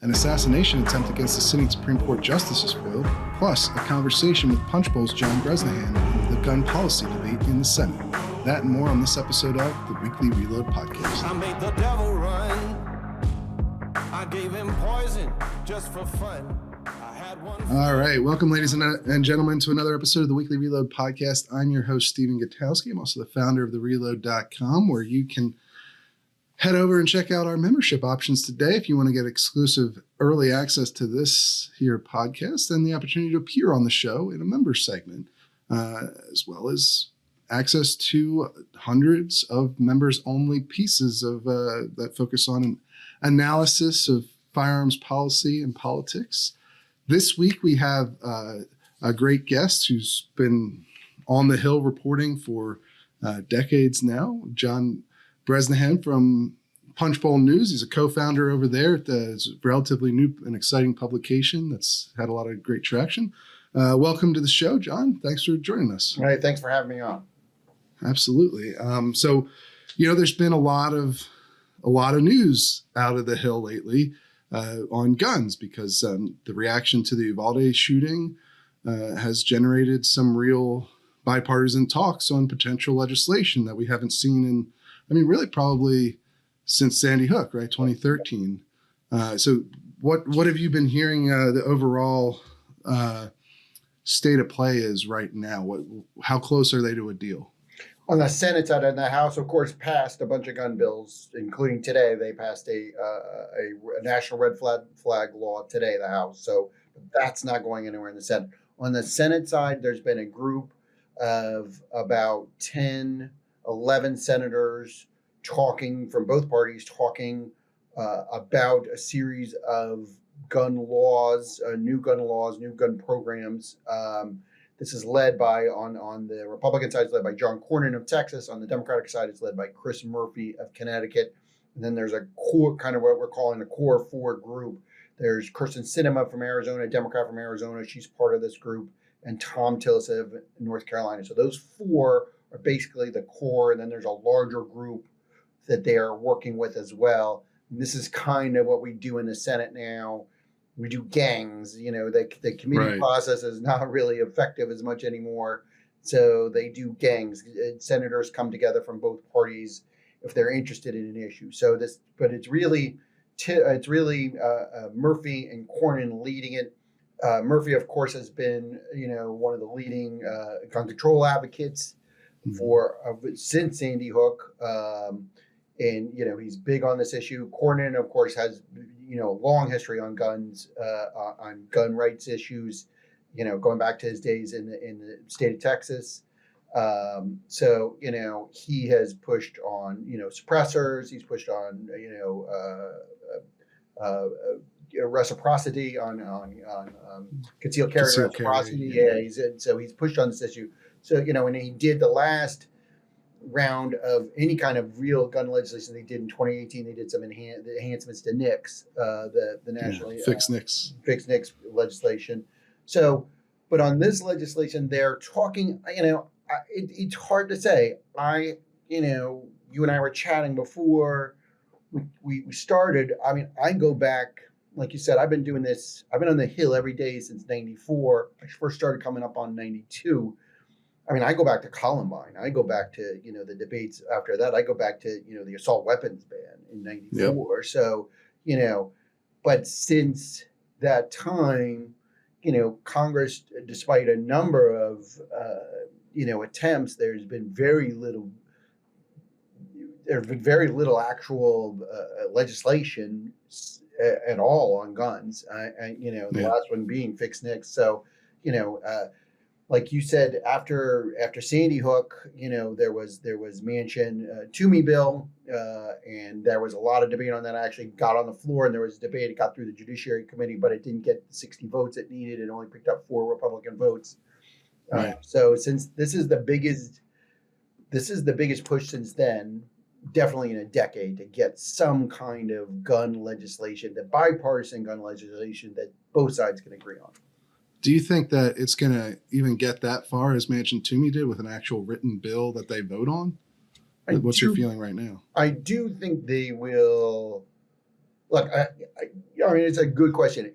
An assassination attempt against the sitting Supreme Court justice is foiled, plus a conversation with Punchbowl's John Bresnahan over the gun policy debate in the Senate. That and more on this episode of the Weekly Reload Podcast. I made the devil run. I gave him poison just for fun. All right. Welcome, ladies and gentlemen, to another episode of the Weekly Reload Podcast. I'm your host, Stephen Gutowski. I'm also the founder of thereload.com, where you can head over and check out our membership options today if you want to get exclusive early access to this here podcast and the opportunity to appear on the show in a member segment, as well as access to hundreds of members-only pieces of that focus on an analysis of firearms policy and politics. This week, we have a great guest who's been on the Hill reporting for decades now, John Bresnahan from Punchbowl News. He's a co-founder over there at the relatively new and exciting publication that's had a lot of great traction. Welcome to the show, John. Thanks for joining us. All right, thanks for having me on. Absolutely. So, there's been a lot of news out of the Hill lately on guns because the reaction to the Uvalde shooting has generated some real bipartisan talks on potential legislation that we haven't seen really probably since Sandy Hook, right? 2013. So what have you been hearing the overall state of play is right now? How close are they to a deal? On the Senate side, and the House, of course, passed a bunch of gun bills, including today. They passed a national red flag law today, the House. So that's not going anywhere in the Senate. On the Senate side, there's been a group of about 10, 11 senators talking from both parties, talking about a series of gun laws, new gun programs. This is led by, on the Republican side, it's led by John Cornyn of Texas. On the Democratic side, it's led by Chris Murphy of Connecticut. And then there's a core, kind of what we're calling the core four group. There's Kyrsten Sinema from Arizona, a Democrat from Arizona. She's part of this group. And Thom Tillis of North Carolina. So those four are basically the core. And then there's a larger group that they are working with as well. And this is kind of what we do in the Senate now. We do gangs, the committee process is not really effective as much anymore. So they do gangs. Senators come together from both parties if they're interested in an issue. But it's really Murphy and Cornyn leading it. Murphy, of course, has been, one of the leading gun control advocates since Sandy Hook. And, he's big on this issue. Cornyn, of course, has, a long history on guns, on gun rights issues, going back to his days in the state of Texas. So, he has pushed on, suppressors. He's pushed on, reciprocity on concealed carry reciprocity. He's pushed on this issue. So, and he did the last round of any kind of real gun legislation they did in 2018. They did some enhancements to NICS, the nationally fixed NICS legislation. So, but on this legislation, they're talking. It's hard to say. You and I were chatting before we started. I go back, like you said. I've been doing this. I've been on the Hill every day since '94. I first started coming up on '92. I go back to Columbine. I go back to, the debates after that. I go back to, the assault weapons ban in '94. Yep. So, but since that time, Congress, despite a number of, attempts, there's been very little actual legislation at all on guns. The last one being fixed NICS. So, like you said, after Sandy Hook, there was Manchin Toomey bill, and there was a lot of debate on that. I actually got on the floor, and there was debate. It got through the Judiciary Committee, but it didn't get the 60 votes it needed. It only picked up 4 Republican votes. Right. So since this is the biggest push since then, definitely in a decade, to get some kind of gun legislation, the bipartisan gun legislation that both sides can agree on. Do you think that it's going to even get that far as Manchin Toomey did with an actual written bill that they vote on? What's your feeling right now? I do think they will look, I mean, it's a good question.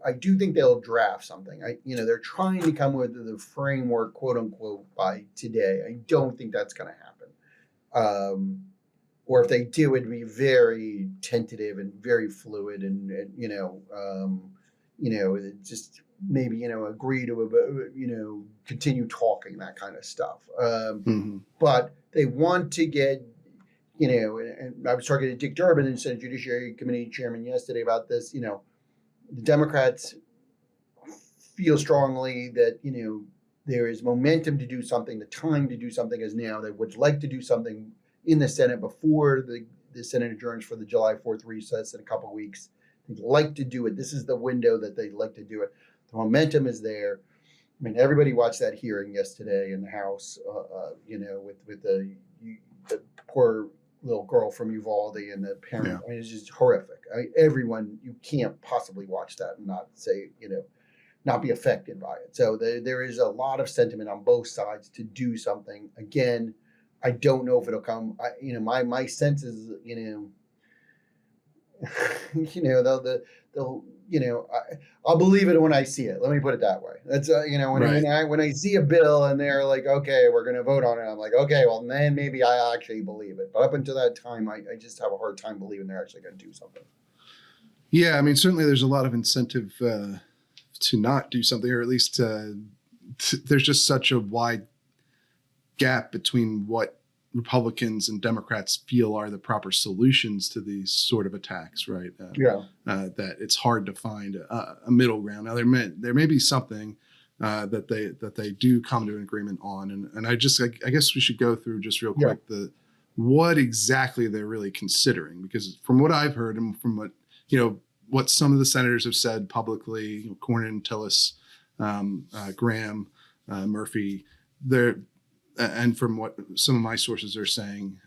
I do think they'll draft something. They're trying to come with the framework, quote unquote, by today. I don't think that's going to happen. Or if they do, it'd be very tentative and very fluid, and just maybe agree to continue talking, that kind of stuff. But they want to get. And I was talking to Dick Durbin, the Senate Judiciary Committee chairman, yesterday about this. The Democrats feel strongly that, there is momentum to do something. The time to do something is now. They would like to do something in the Senate before the Senate adjourns for the July 4th recess in a couple of weeks. They'd like to do it. This is the window that they'd like to do it. The momentum is there. I mean, everybody watched that hearing yesterday in the House, with the poor little girl from Uvalde and the parent. Yeah. I mean, it's just horrific. Everyone, you can't possibly watch that and not say, not be affected by it. So there is a lot of sentiment on both sides to do something. Again, I don't know if it'll come. My sense is, they'll I'll believe it when I see it. Let me put it that way. That's when I see a bill and they're like, okay, we're going to vote on it. I'm like, okay, well then maybe I actually believe it. But up until that time, I just have a hard time believing they're actually going to do something. Yeah, I mean, certainly there's a lot of incentive to not do something, or at least there's just such a wide gap between what Republicans and Democrats feel are the proper solutions to these sort of attacks, right? That it's hard to find a middle ground. Now there may be something that they do come to an agreement on, and I guess we should go through just real quick what exactly they're really considering, because from what I've heard and from what some of the senators have said publicly, Cornyn, Tillis, Graham, Murphy, and from what some of my sources are saying,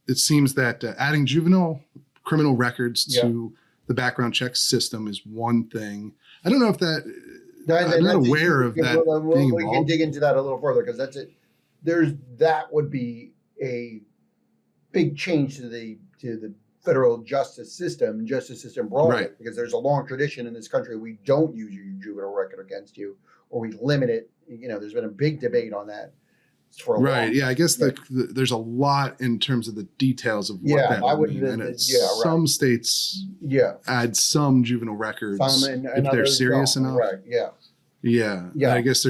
it seems that adding juvenile criminal records to the background check system is one thing. I don't know if I'm not aware of that being we can dig into that a little further, because that's it. That would be a big change to the federal justice system broadly, right? Because there's a long tradition in this country. We don't use your juvenile record against you, or we limit it. There's been a big debate on that for a right. long Yeah, I guess there's a lot in terms of the details of what that would mean. And some states add some juvenile records if they're serious enough. Right. Yeah. Yeah. I guess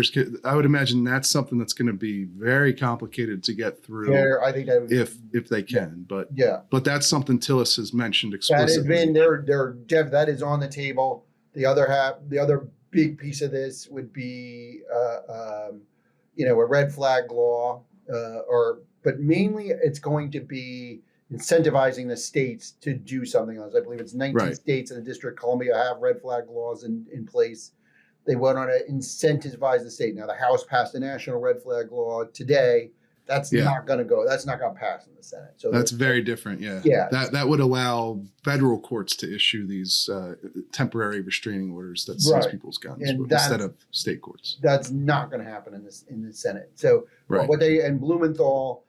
I would imagine that's something that's going to be very complicated to get through. I think that if they can, but that's something Tillis has mentioned explicitly. That is on the table. The other big piece of this would be a red flag law, but mainly it's going to be incentivizing the states to do something else. I believe it's 19 states and the District of Columbia have red flag laws in place. They want to incentivize the state. Now, the House passed a national red flag law today. That's not going to go. That's not going to pass in the Senate. So that's very different. Yeah. That would allow federal courts to issue these temporary restraining orders that seize people's guns instead of state courts. That's not going to happen in the Senate. So Blumenthal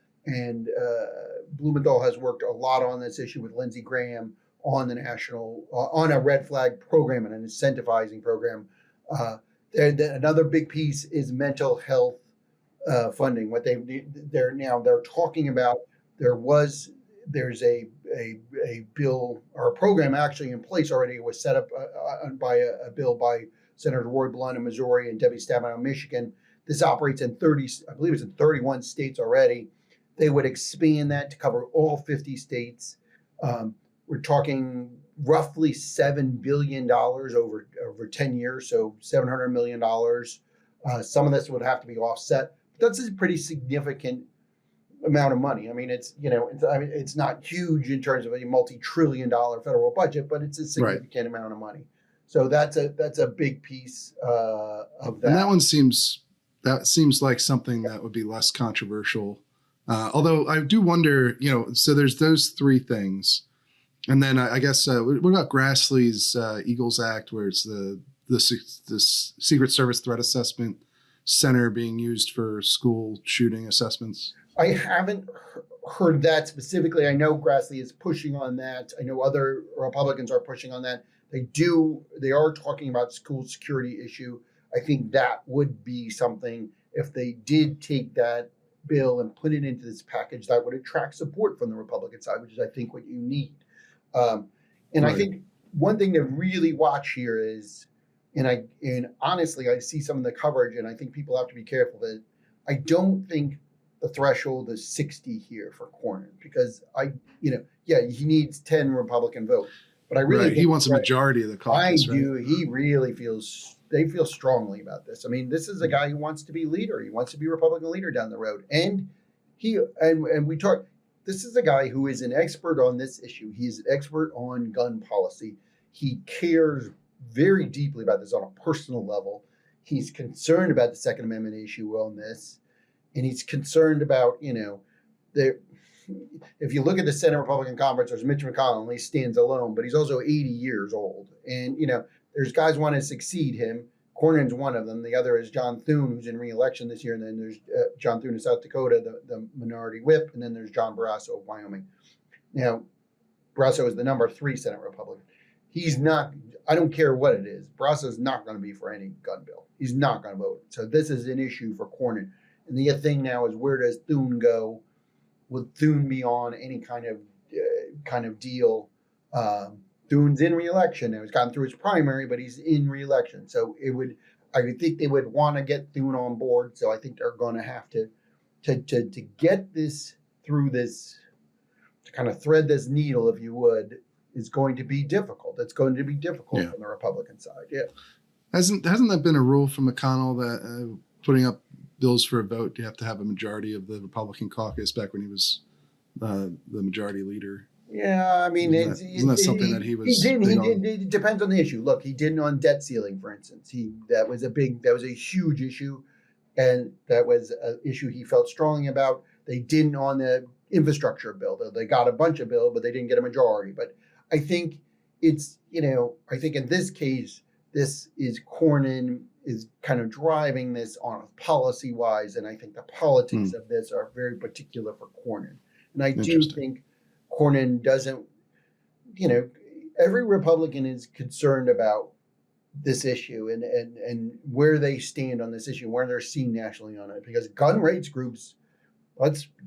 has worked a lot on this issue with Lindsey Graham on on a red flag program and an incentivizing program. Another big piece is mental health funding. What they're talking about, there's a bill or a program actually in place already. It was set up by a bill by Senator Roy Blunt in Missouri and Debbie Stabenow in Michigan. This operates in 31 states already. They would expand that to cover all 50 states. We're talking roughly $7 billion over 10 years, so $700 million. Some of this would have to be offset. That's a pretty significant amount of money. I mean, it's not huge in terms of a multi-trillion-dollar federal budget, but it's a significant amount of money. So that's a big piece of that. And that seems like something that would be less controversial. Although I do wonder, so there's those three things. And then I guess, what about Grassley's Eagles Act, where it's the Secret Service Threat Assessment Center being used for school shooting assessments? I haven't heard that specifically. I know Grassley is pushing on that. I know other Republicans are pushing on that. They are talking about school security issue. I think that would be something, if they did take that bill and put it into this package, that would attract support from the Republican side, which is, I think, what you need. And I Right. think one thing to really watch here is, and honestly, I see some of the coverage, and I think people have to be careful that I don't think the threshold is 60 here for Cornyn, because he needs 10 Republican votes, but I really Right. He think wants a majority of the I caucus, right? do. He really they feel strongly about this. I mean, this is a guy who wants to be leader. He wants to be Republican leader down the road. And we talk, this is a guy who is an expert on this issue. He is an expert on gun policy. He cares very deeply about this on a personal level. He's concerned about the Second Amendment issue on this. And he's concerned about, if you look at the Senate Republican Conference, there's Mitch McConnell, and he stands alone, but he's also 80 years old. And, there's guys who want to succeed him. Cornyn's one of them. The other is John Thune, who's in re-election this year. And then there's John Thune of South Dakota, the minority whip. And then there's John Barrasso of Wyoming. Now, Barrasso is the number 3 Senate Republican. He's not, I don't care what it is. Barrasso's not going to be for any gun bill. He's not going to vote. So this is an issue for Cornyn. And the thing now is, where does Thune go? Will Thune be on any kind of deal? Thune's in re-election now. He's gotten through his primary, but he's in re-election. So I would think they would want to get Thune on board. So I think they're going to have to get this through this, to kind of thread this needle, if you would, is going to be difficult. It's going to be difficult Yeah. on the Republican side. Yeah. Hasn't that been a rule from McConnell that putting up bills for a vote, you have to have a majority of the Republican caucus back when he was the majority leader? Yeah, I mean, Isn't that something that he was He big did. on? It depends on the issue. Look, he didn't on debt ceiling, for instance. That was a huge issue, and that was an issue he felt strongly about. They didn't on the infrastructure bill. They got a bunch of bill, but they didn't get a majority. But I think I think in this case, this is Cornyn is kind of driving this on policy wise, and I think the politics of this are very particular for Cornyn. And I do think Cornyn doesn't, every Republican is concerned about this issue and where they stand on this issue, where they're seen nationally on it, because gun rights groups,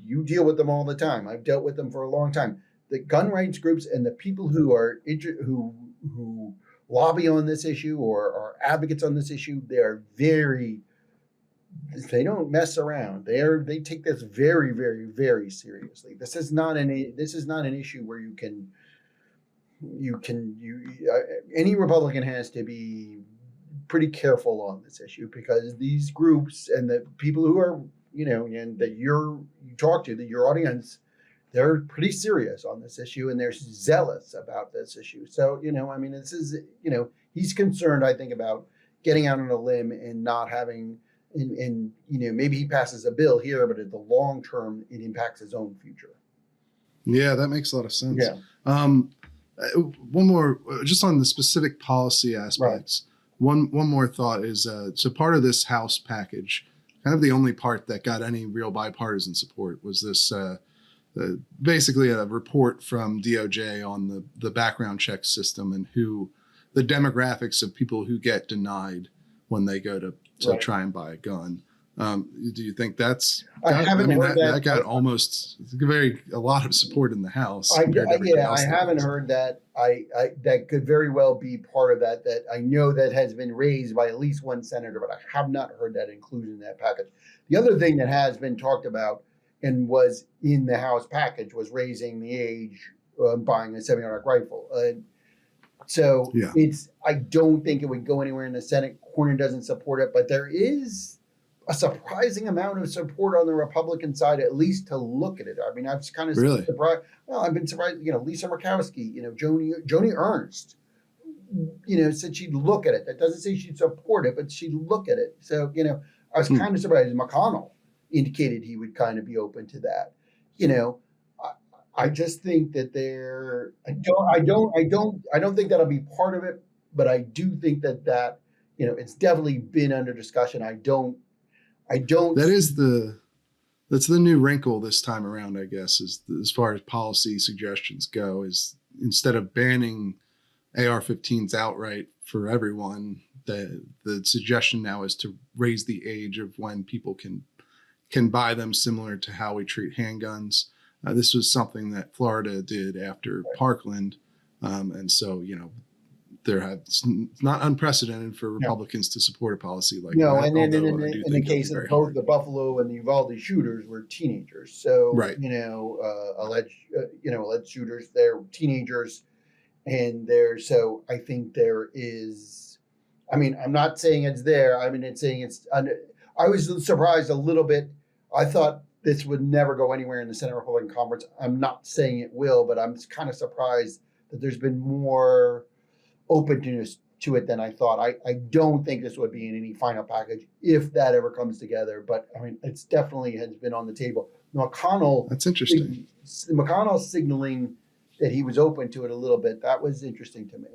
you deal with them all the time. I've dealt with them for a long time. The gun rights groups and the people who lobby on this issue or are advocates on this issue, they don't mess around. They take this very, very, very seriously. This is not an issue where any Republican has to be pretty careful on this issue, because these groups and the people who are, and that you talk to, that your audience, they're pretty serious on this issue and they're zealous about this issue. So, this is, he's concerned, I think, about getting out on a limb and not having, and maybe he passes a bill here, but at the long term, it impacts his own future. Yeah, that makes a lot of sense. Yeah. One more, just on the specific policy aspects. Right. One more thought is, so part of this House package, kind of the only part that got any real bipartisan support, was this basically a report from DOJ on the background check system and who the demographics of people who get denied when they go to try and buy a gun. Do you think that's? I haven't heard that. That got almost a lot of support in the House. I haven't heard that. That could very well be part of that. That I know that has been raised by at least one senator, but I have not heard that included in that package. The other thing that has been talked about and was in the House package was raising the age buying a semi-automatic rifle. I don't think it would go anywhere in the Senate. Cornyn doesn't support it, but there is a surprising amount of support on the Republican side, at least to look at it. I mean, I've kind of really surprised. Well, I've been surprised. Lisa Murkowski, Joni Ernst, said she'd look at it. That doesn't say she'd support it, but she'd look at it. So, I was kind of surprised. McConnell indicated he would kind of be open to that. I just think that I don't think that'll be part of it, but I do think that it's definitely been under discussion. That that's the new wrinkle this time around, I guess, is as far as policy suggestions go, is instead of banning AR-15s outright for everyone, the suggestion now is to raise the age of when people can buy them, similar to how we treat handguns. This was something that Florida did after Parkland, and so it's not unprecedented for Republicans to support a policy like No, that. and then although in I do the think it'll case be of very both hard. the Buffalo and the Uvalde shooters were teenagers. So, Right. alleged shooters, they're teenagers, and so I think there is. I mean, I'm not saying it's there. I mean, it's saying it's. I was surprised a little bit. I thought this would never go anywhere in the Senate Republican Conference. I'm not saying it will, but I'm kind of surprised that there's been more openness to it than I thought. I don't think this would be in any final package if that ever comes together. But I mean, it's definitely has been on the table. McConnell. That's interesting. McConnell signaling that he was open to it a little bit. That was interesting to me.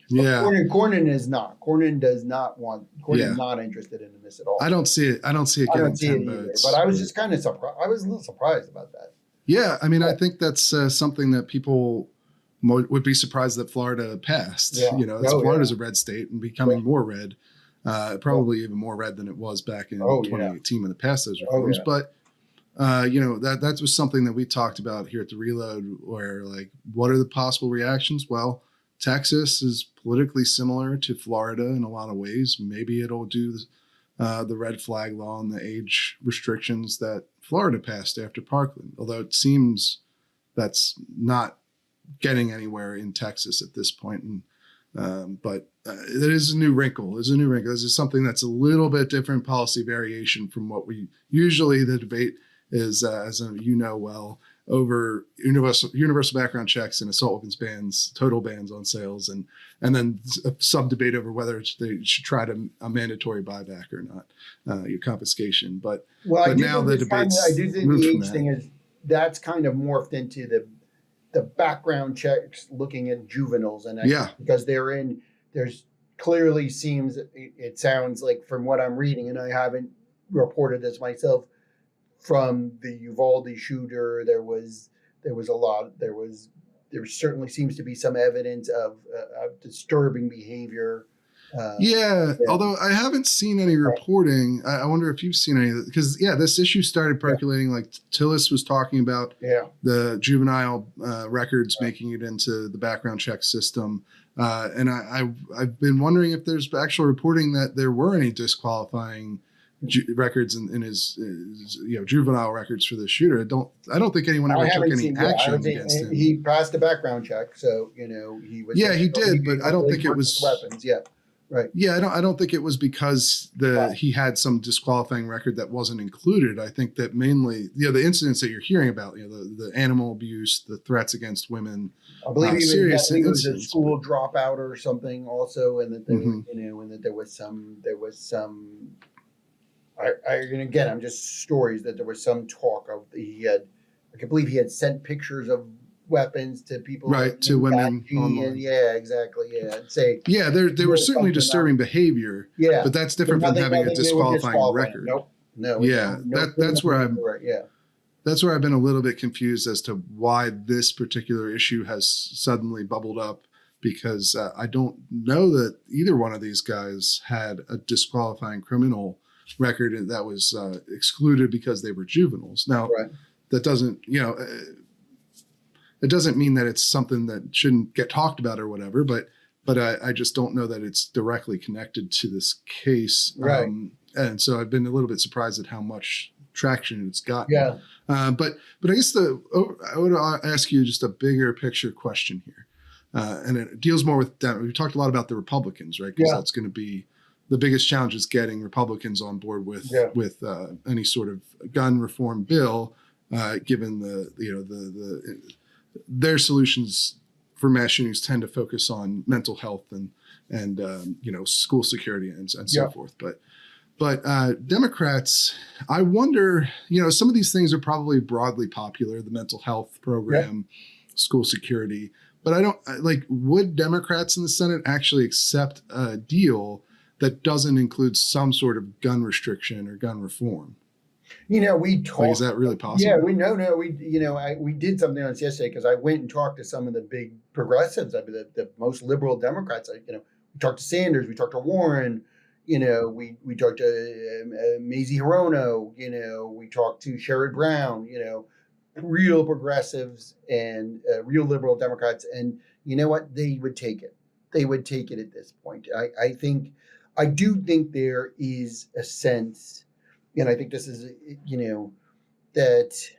Yeah. Cornyn is not. Cornyn does not want. Cornyn's not interested in this at all. I don't see it. I don't see it I getting don't see 10 it either. votes. But I was just kind of surprised. I was a little surprised about that. Yeah, I mean, I think that's something that people would be surprised that Florida passed. Yeah. Florida's a red state and becoming more red, probably even more red than it was back in 2018 when it passed those reforms. But that was something that we talked about here at the Reload, where like, what are the possible reactions? Well, Texas is politically similar to Florida in a lot of ways. Maybe it'll do the red flag law and the age restrictions that Florida passed after Parkland, although it seems that's not getting anywhere in Texas at this point. But it is a new wrinkle. This is something that's a little bit different policy variation from what we usually, the debate is, over universal background checks and assault weapons bans, total bans on sales, and then some debate over whether they should try a mandatory buyback or not, your confiscation. But now the debate's I do think the age thing is that's kind of morphed into the background checks looking at juveniles, and because there's clearly seems it sounds like from what I'm reading, and I haven't reported this myself. From the Uvalde shooter, there certainly seems to be some evidence of disturbing behavior. Although I haven't seen any reporting. I wonder if you've seen any, because this issue started percolating. Like Tillis was talking about the juvenile records making it into the background check system, and I've been wondering if there's actual reporting that there were any disqualifying records in his juvenile records for the shooter. I don't think anyone ever took any action against him. He passed a background check, so he was. Yeah, he did, but I don't think it was weapons. Yeah, right. Yeah, I don't think it was because he had some disqualifying record that wasn't included. I think that mainly the incidents that you're hearing about, the animal abuse, the threats against women. I believe he was a school dropout or something also, and that and that there was some. And again, I'm just stories that there was some talk of I believe he had sent pictures of weapons to people, to women online. Exactly. There was certainly disturbing behavior. But that's different from having a disqualifying record. No. That's where I'm. That's where I've been a little bit confused as to why this particular issue has suddenly bubbled up, because I don't know that either one of these guys had a disqualifying criminal record that was excluded because they were juveniles. Now, that doesn't, it doesn't mean that it's something that shouldn't get talked about or whatever, but I just don't know that it's directly connected to this case. Right. And so I've been a little bit surprised at how much traction it's gotten. But I guess I would ask you just a bigger picture question here. And it deals more with, we've talked a lot about the Republicans, right? Because that's going to be the biggest challenge, is getting Republicans on board with any sort of gun reform bill, given their solutions for mass shootings tend to focus on mental health and school security and so forth. But Democrats, I wonder, some of these things are probably broadly popular, the mental health program, school security, but I don't would Democrats in the Senate actually accept a deal that doesn't include some sort of gun restriction or gun reform? We Like, is talked. that really possible? Yeah, we no, we did something on this yesterday because I went and talked to some of the big progressives, I mean, the most liberal Democrats. We talked to Sanders, we talked to Warren, we talked to Mazie Hirono, we talked to Sherrod Brown, real progressives and real liberal Democrats, and you know what? They would take it. They would take it at this point. I do think there is a sense, and I think this is, that,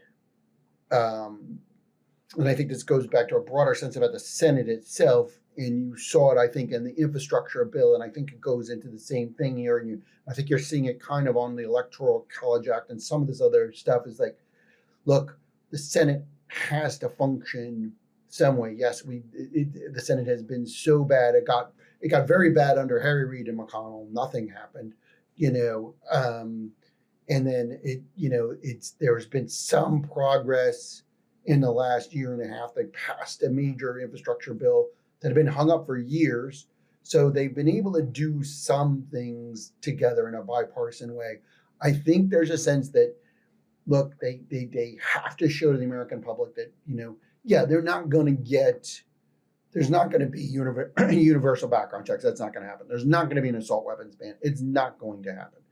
and I think this goes back to a broader sense about the Senate itself. And you saw it, I think, in the infrastructure bill, and I think it goes into the same thing here. And I think you're seeing it kind of on the Electoral College Act and some of this other stuff. Is like, look, the Senate has to function some way. Yes, the Senate has been so bad. It got very bad under Harry Reid and McConnell. Nothing happened, and then there's been some progress in the last year and a half. They passed a major infrastructure bill that had been hung up for years. So they've been able to do some things together in a bipartisan way. I think there's a sense that, look, they have to show to the American public that, they're not going to there's not going to be universal background checks. That's not going to happen. There's not going to be an assault weapons ban. It's not going to happen.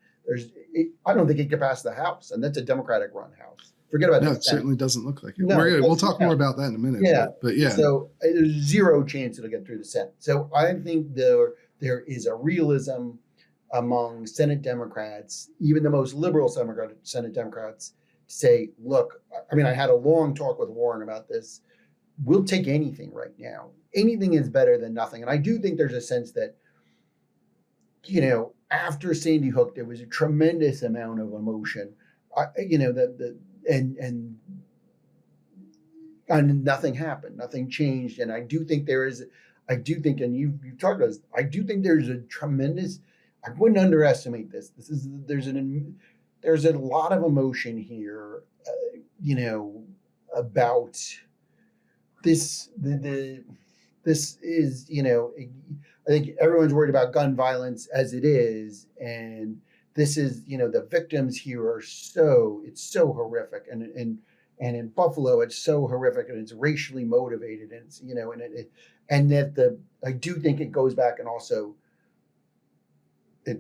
I don't think it could pass the House, and that's a Democratic run House. Forget about that. No, it certainly doesn't look like it. No, We'll talk more about that in a minute. Yeah. But yeah. So there's zero chance it'll get through the Senate. So I think there is a realism among Senate Democrats, even the most liberal Senate Democrats, to say, look, I mean, I had a long talk with Warren about this. We'll take anything right now. Anything is better than nothing. And I do think there's a sense that, after Sandy Hook, there was a tremendous amount of emotion. And nothing happened, nothing changed. And I do think, and you've talked about this, I do think there's a tremendous, I wouldn't underestimate this. There's a lot of emotion here, about this. This is, I think everyone's worried about gun violence as it is. And this is, the victims here it's so horrific. And in Buffalo, it's so horrific, and it's racially motivated. And it's, I do think it goes back, and also, I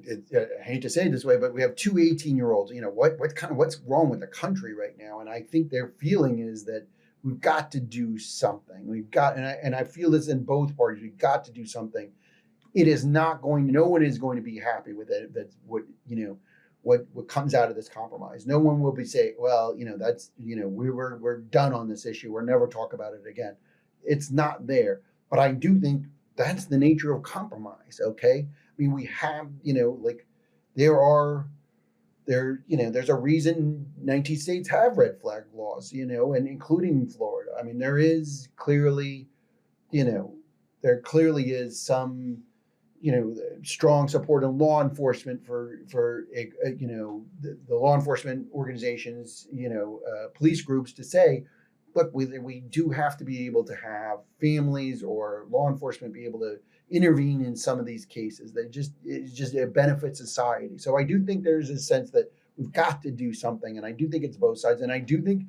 hate to say it this way, but we have two 18-year-olds. What's wrong with the country right now? And I think their feeling is that we've got to do something. And I feel this in both parties. We've got to do something. It is not going. No one is going to be happy with it. That's what comes out of this compromise. No one will be saying, well, that's, we're done on this issue. We'll never talk about it again. It's not there. But I do think that's the nature of compromise. Okay. I mean, we have, there's a reason 19 states have red flag laws, and including Florida. I mean, there is clearly, there clearly is some, strong support in law enforcement for the law enforcement organizations, police groups to say, look, we do have to be able to have families or law enforcement be able to intervene in some of these cases. It benefits society. So I do think there's a sense that we've got to do something, and I do think it's both sides. And I do think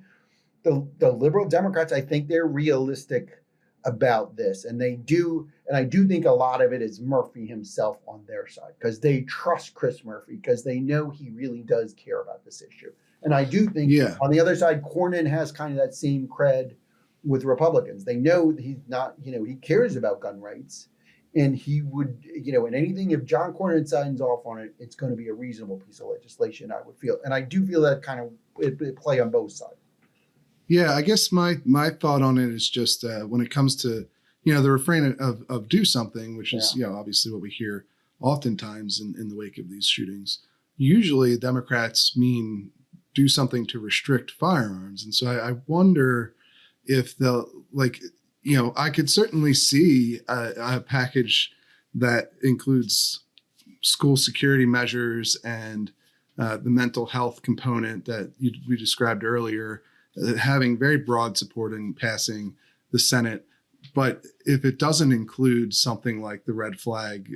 the liberal Democrats, I think they're realistic about this, and I do think a lot of it is Murphy himself on their side, because they trust Chris Murphy, because they know he really does care about this issue. And I do think on the other side, Cornyn has kind of that same cred with Republicans. They know he's not, he cares about gun rights, and he would, and anything, if John Cornyn signs off on it, it's going to be a reasonable piece of legislation, I would feel. And I do feel that kind of it play on both sides. Yeah, I guess my thought on it is just when it comes to, the refrain of do something, which is, obviously what we hear oftentimes in the wake of these shootings. Usually Democrats mean do something to restrict firearms. And so I wonder if I could certainly see a package that includes school security measures and the mental health component that we described earlier, having very broad support in passing the Senate. But if it doesn't include something like the red flag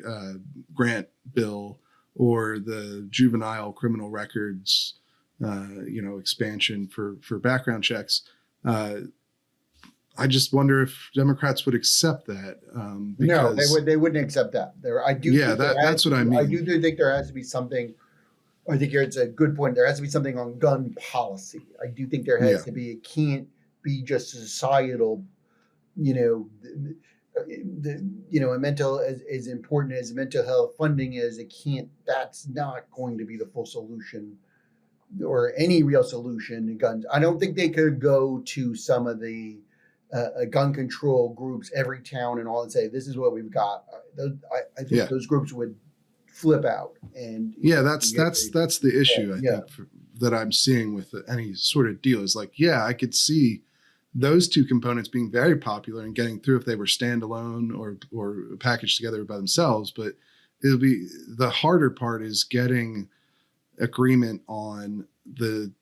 grant bill or the juvenile criminal records expansion for background checks. I just wonder if Democrats would accept that. No, Because, they wouldn't accept that. I do. Yeah, think there that's what I mean. I do think there has to be something. I think it's a good point. There has to be something on gun policy. I do think there has Yeah. to be. It can't be just societal. A mental as important as mental health funding is. It can't. That's not going to be the full solution, or any real solution to guns. I don't think they could go to some of the gun control groups, every town and all, and say, "This is what we've got." I think Yeah. those groups would flip out. And Yeah, that's the issue. I Yeah. think that I'm seeing with any sort of deal is like, yeah, I could see those two components being very popular and getting through if they were standalone or packaged together by themselves. But it'll be the harder part is getting agreement on the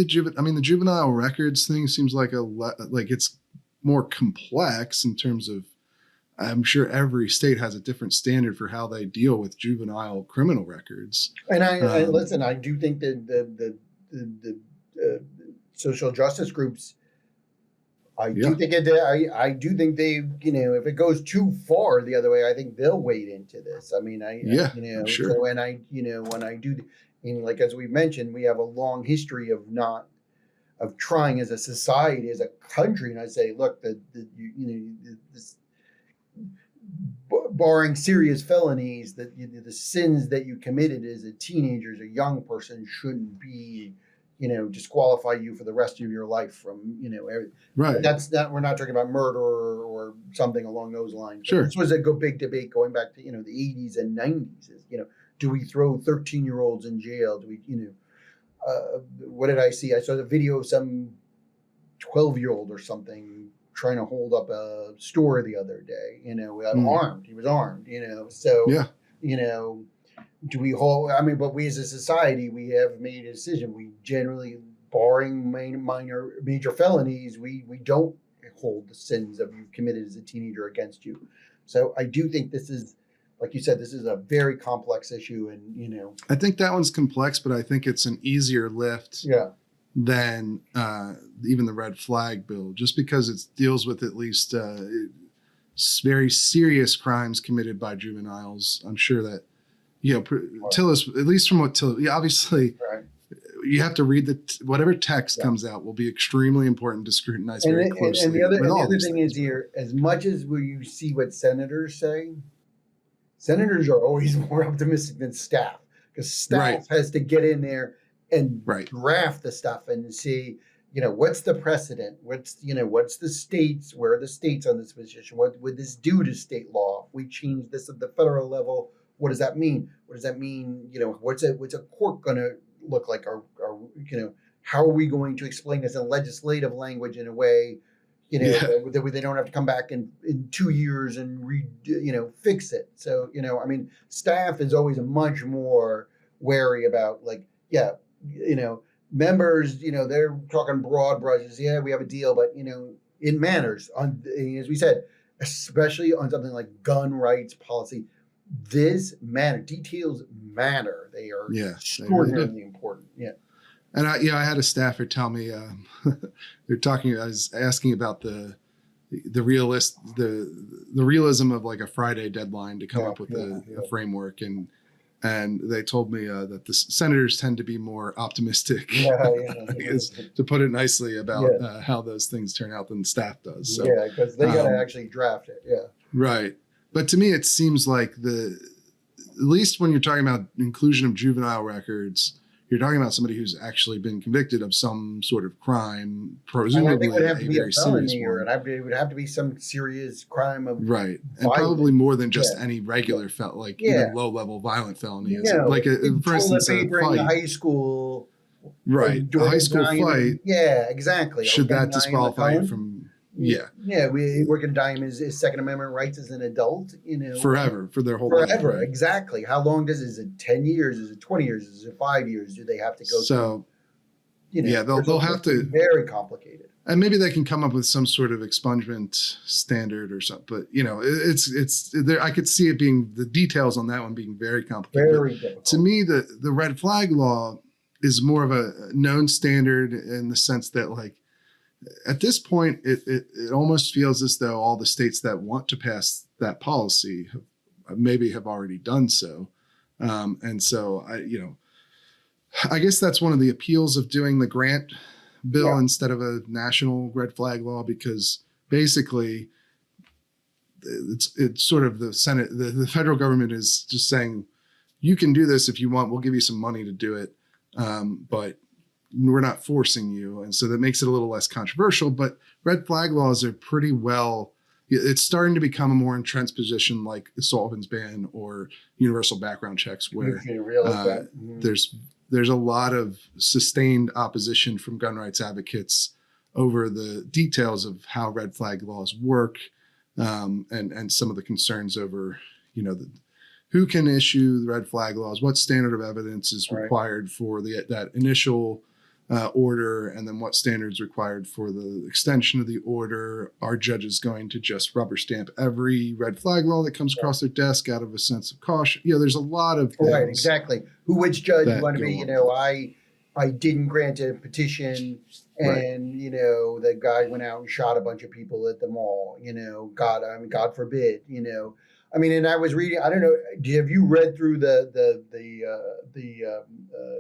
juvenile records thing seems like like it's more complex in terms of, I'm sure every state has a different standard for how they deal with juvenile criminal records. And I Um, listen. I do think that the social justice groups. I Yeah. do think it. I do think they. If it goes too far the other way, I think they'll wade into this. I mean, Yeah, I'm sure. So, and when I do, and like as we mentioned, we have a long history of trying as a society, as a country, and I say, look, this barring serious felonies, that the sins that you committed as a teenager, as a young person, shouldn't be, disqualify you for the rest of your life from, Right. that's not, we're not talking about murder or something along those lines. But Sure. this was a big debate going back to, the 80s and 90s is, do we throw 13-year-olds in jail? Do we, what did I see? I saw the video of some 12-year-old or something trying to hold up a store the other day, armed. He was armed, so, Yeah. do we hold, but we as a society, we have made a decision. We generally, barring major felonies, we don't hold the sins that you've committed as a teenager against you. So I do think this is, like you said, this is a very complex issue, and I think that one's complex, but I think it's an easier lift yeah, than even the red flag bill, just because it deals with at least very serious crimes committed by juveniles. I'm sure that, Tillis, at least from what Tillis, obviously right. you have to read whatever text comes out will be extremely important to scrutinize very closely. And the other these thing things. is here, as much as you see what senators say, senators are always more optimistic than staff, because staff Right. has to get in there and Right. draft the stuff and see, what's the precedent? What's the states? Where are the states on this position? What would this do to state law? If we change this at the federal level, what does that mean? What does that mean? What's a court going to look like? How are we going to explain this in legislative language in a way, that they don't have to come back in 2 years and fix it. So, staff is always much more wary about members, they're talking broad brushes. Yeah, we have a deal, but it matters as we said, especially on something like gun rights policy. This matter, details matter. They are extraordinarily important. Yeah. And I had a staffer tell me they're talking. I was asking about the realism of like a Friday deadline to come up with a framework, and they told me that the senators tend to be more optimistic, to put it nicely, about how those things turn out than staff does. So, because they got to actually draft it. Yeah. Right. But to me, it seems like at least when you're talking about inclusion of juvenile records, you're talking about somebody who's actually been convicted of some sort of crime, presumably it would have to be a very serious felony, one. it would have to be some serious crime of Right. And violence. probably more than just any regular even low-level violent felony. Like, for instance, a paper in fight. high school. Right. A high school fight. Yeah, exactly. Should that disqualify you from... Yeah. Yeah, we're going to deny him his Second Amendment rights as an adult, Forever, for their whole life. Forever, Right? exactly. How long is it 10 years? Is it 20 years? Is it 5 years? Do they have to go So, through, they'll have to... Very complicated. And maybe they can come up with some sort of expungement standard or something. But, it's there. I could see it being, the details on that one being very complicated. Very difficult. To me, the red flag law, is more of a known standard in the sense that, like, at this point, it almost feels as though all the states that want to pass that policy have already done so. And so I guess that's one of the appeals of doing the grant bill instead of a national red flag law, because basically it's sort of the Senate, the federal government is just saying, you can do this if you want, we'll give you some money to do it. But we're not forcing you. And so that makes it a little less controversial, but red flag laws are pretty well, it's starting to become a more entrenched position like the Sullivan's ban or universal background checks, where there's a lot of sustained opposition from gun rights advocates over the details of how red flag laws work, and some of the concerns over, who can issue the red flag laws, what standard of evidence is required for that initial order, and then what standards required for the extension of the order. Are judges going to just rubber stamp every red flag law that comes across their desk out of a sense of caution? There's a lot of things. Right, exactly. Which judge you want to be? I didn't grant a petition, and the guy went out and shot a bunch of people at the mall. God forbid. And I was reading. I don't know. Have you read through the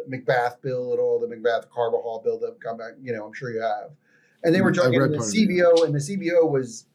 McBath bill at all? The McBath Carbajal bill that come back. I'm sure you have. And they were talking the CBO, and the CBO was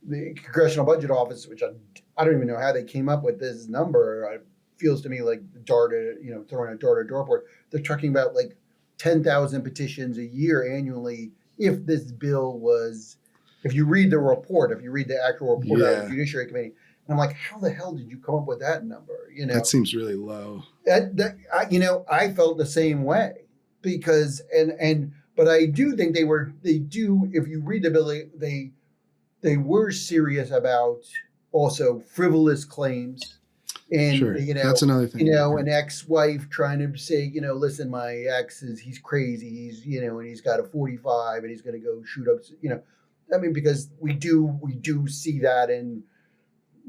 the Congressional Budget Office, which I don't even know how they came up with this number. It feels to me like throwing a dart at a doorboard. They're talking about like 10,000 petitions a year annually. If this bill was, if you read the report, if you read the actual report of the Judiciary Committee. And I'm like, how the hell did you come up with that number? That seems really low. I felt the same way, because but I do think they do. If you read the bill, they were serious about also frivolous claims, and that's another thing. An ex-wife trying to say, listen, my ex he's crazy, and he's got a 45 and he's going to go shoot up. Because we do see that in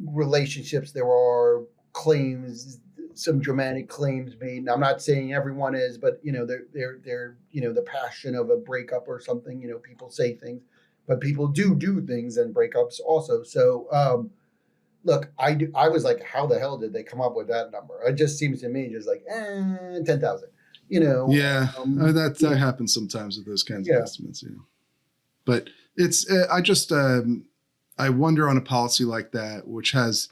relationships. There are claims, some dramatic claims made. I'm not saying everyone is, but they're the passion of a breakup or something. People say things, but people do things and breakups also. So look, I was like, how the hell did they come up with that number? It just seems to me just like 10,000. That happens sometimes with those kinds of estimates. But it's I wonder on a policy like that, which has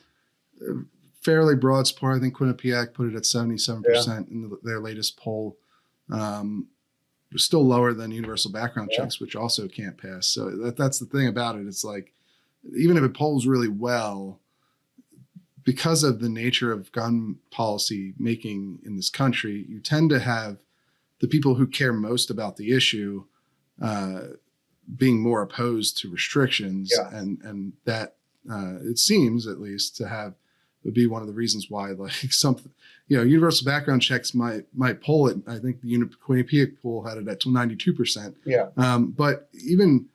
fairly broad support. I think Quinnipiac put it at 77% in their latest poll. Still lower than universal background checks, which also can't pass. So that's the thing about it. It's like, even if it polls really well, because of the nature of gun policy making in this country, you tend to have the people who care most about the issue being more opposed to restrictions, and that it seems, at least, would be one of the reasons why, like, something, universal background checks might poll it. I think the Quinnipiac poll had it at 92%. Yeah. But even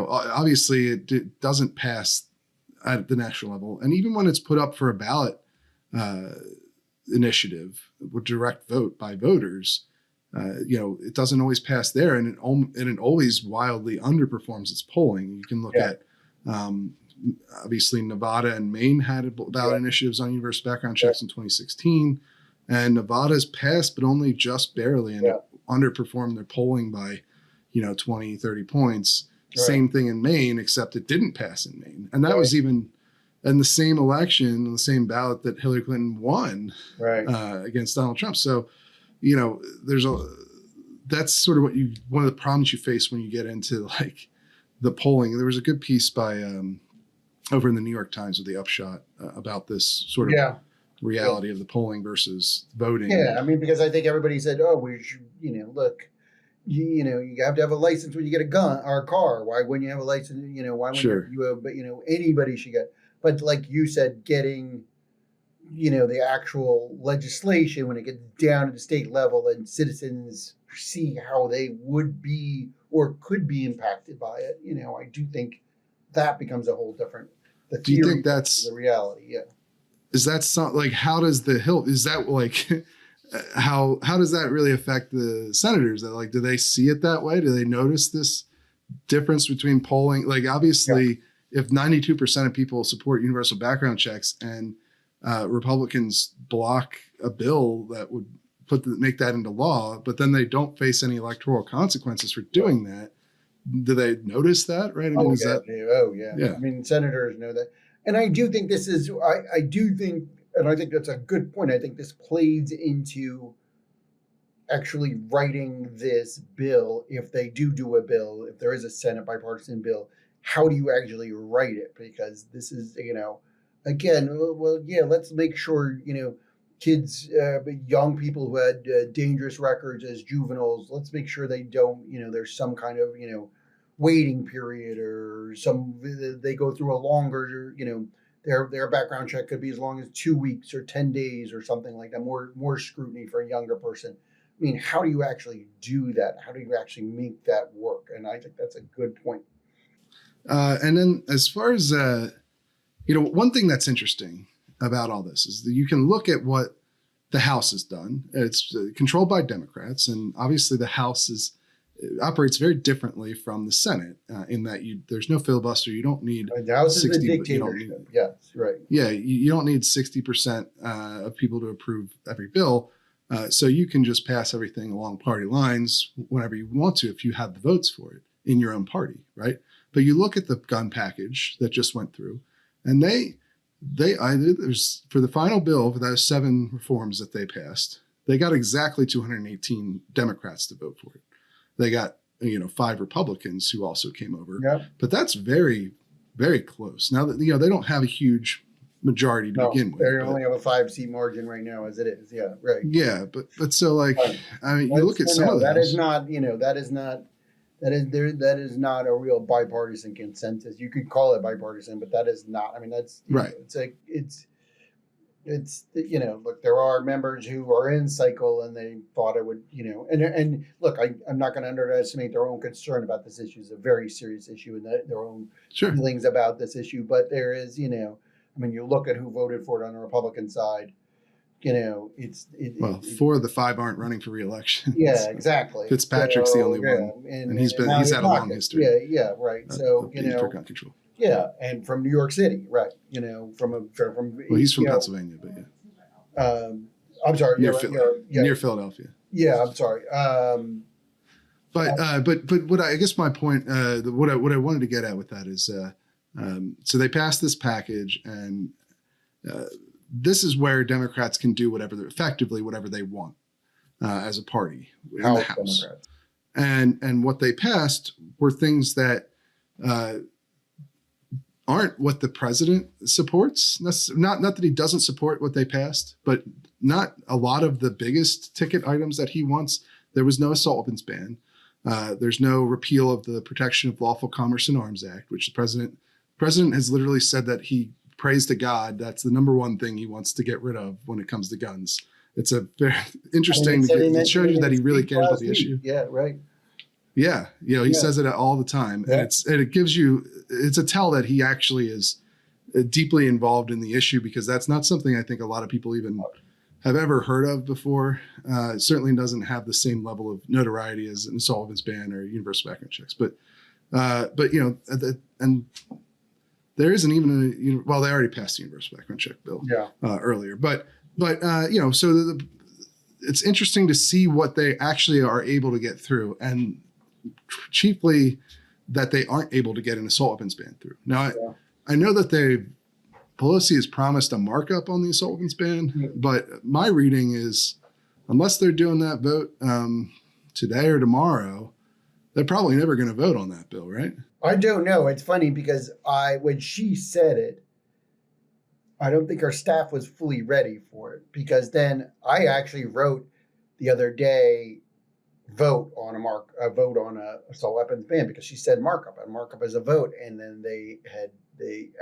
obviously it doesn't pass at the national level, and even when it's put up for a ballot initiative with direct vote by voters, it doesn't always pass there, and it always wildly underperforms its polling. You can look at, obviously, Nevada and Maine had ballot initiatives on universal background checks in 2016, and Nevada's passed, but only just barely, and it underperformed their polling by, 20, 30 points. Right. Same thing in Maine, except it didn't pass in Maine, and that was even in the same election, on the same ballot that Hillary Clinton won against Donald Trump. So, that's sort of one of the problems you face when you get into like the polling. There was a good piece by over in the New York Times with the Upshot about this sort of reality of the polling versus voting. Yeah, because I think everybody said, oh, we should, look, you have to have a license when you get a gun or a car. Why wouldn't you have a license? Why wouldn't you have, but anybody should get, but like you said, getting the actual legislation when it gets down to the state level and citizens see how they would be or could be impacted by it. I do think that becomes a whole different. Do you think that's the reality? Yeah. Is that something like, how does is that like, how does that really affect the senators? Like, do they see it that way? Do they notice this difference between polling? Like, obviously, if 92% of people support universal background checks and Republicans block a bill that would make that into law, but then they don't face any electoral consequences for doing that, do they notice that? Right? I mean, Yeah. I mean, senators know that, and I do think this is. I do think, and I think that's a good point. I think this plays into actually writing this bill. If they do a bill, if there is a Senate bipartisan bill, how do you actually write it? Because this is, again, well, yeah, let's make sure, kids, young people who had dangerous records as juveniles, let's make sure they don't, there's some kind of, waiting period or they go through a longer, their background check could be as long as 2 weeks or 10 days or something like that, more scrutiny for a younger person. I mean, how do you actually do that? How do you actually make that work? And I think that's a good point. And then as far as, one thing that's interesting about all this is that you can look at what the House has done. It's controlled by Democrats, and obviously the House operates very differently from the Senate in that there's no filibuster. You don't need the House is a dictatorship. Yes, right. Yeah, you don't need 60% of people to approve every bill. So you can just pass everything along party lines whenever you want to if you have the votes for it in your own party, right? But you look at the gun package that just went through, and there's for the final bill for those 7 reforms that they passed, they got exactly 218 Democrats to vote for it. They got 5 Republicans who also came over, but that's very, very close. Now that they don't have a huge majority to begin with. They only have a 5-seat margin right now, as it is. Yeah, right. Yeah, but so like I mean, you look at some of that is not that is not a real bipartisan consensus. You could call it bipartisan, but that is not. I mean, that's right. It's look, there are members who are in cycle and they thought it would, and look, I'm not going to underestimate their own concern about this issue. It's a very serious issue and their own feelings about this issue. But there is, I mean, you look at who voted for it on the Republican side. 4 of the 5 aren't running for re-election. Yeah, so exactly. Fitzpatrick's the only one, and he's had a long history. Yeah, right. So for gun control. Yeah, and from New York City, right? From he's from Pennsylvania, but yeah. I'm sorry, near Philadelphia. Yeah, I'm sorry. But what I guess my point, what I wanted to get at with that is, so they passed this package, and this is where Democrats can do effectively whatever they want as a party in the House. Democrats. And what they passed were things that aren't what the president supports. Not that he doesn't support what they passed, but not a lot of the biggest ticket items that he wants. There was no assault weapons ban. There's no repeal of the Protection of Lawful Commerce in Arms Act, which the president has literally said that he prays to God. That's the number one thing he wants to get rid of when it comes to guns. It's a very interesting because it shows you that he really cares about the issue. Yeah, right. Yeah, he says it all the time, and it's a tell that he actually is deeply involved in the issue, because that's not something I think a lot of people even have ever heard of before. It certainly doesn't have the same level of notoriety as an assault weapons ban or universal background checks. But and there isn't even they already passed the universal background check bill earlier, but so it's interesting to see what they actually are able to get through, and chiefly that they aren't able to get an assault weapons ban through. Now, I know that Pelosi has promised a markup on the assault weapons ban, but my reading is unless they're doing that vote today or tomorrow, they're probably never going to vote on that bill, right? I don't know. It's funny because when she said it, I don't think our staff was fully ready for it, because then I actually wrote the other day, vote on a assault weapons ban, because she said markup, and markup is a vote, and then they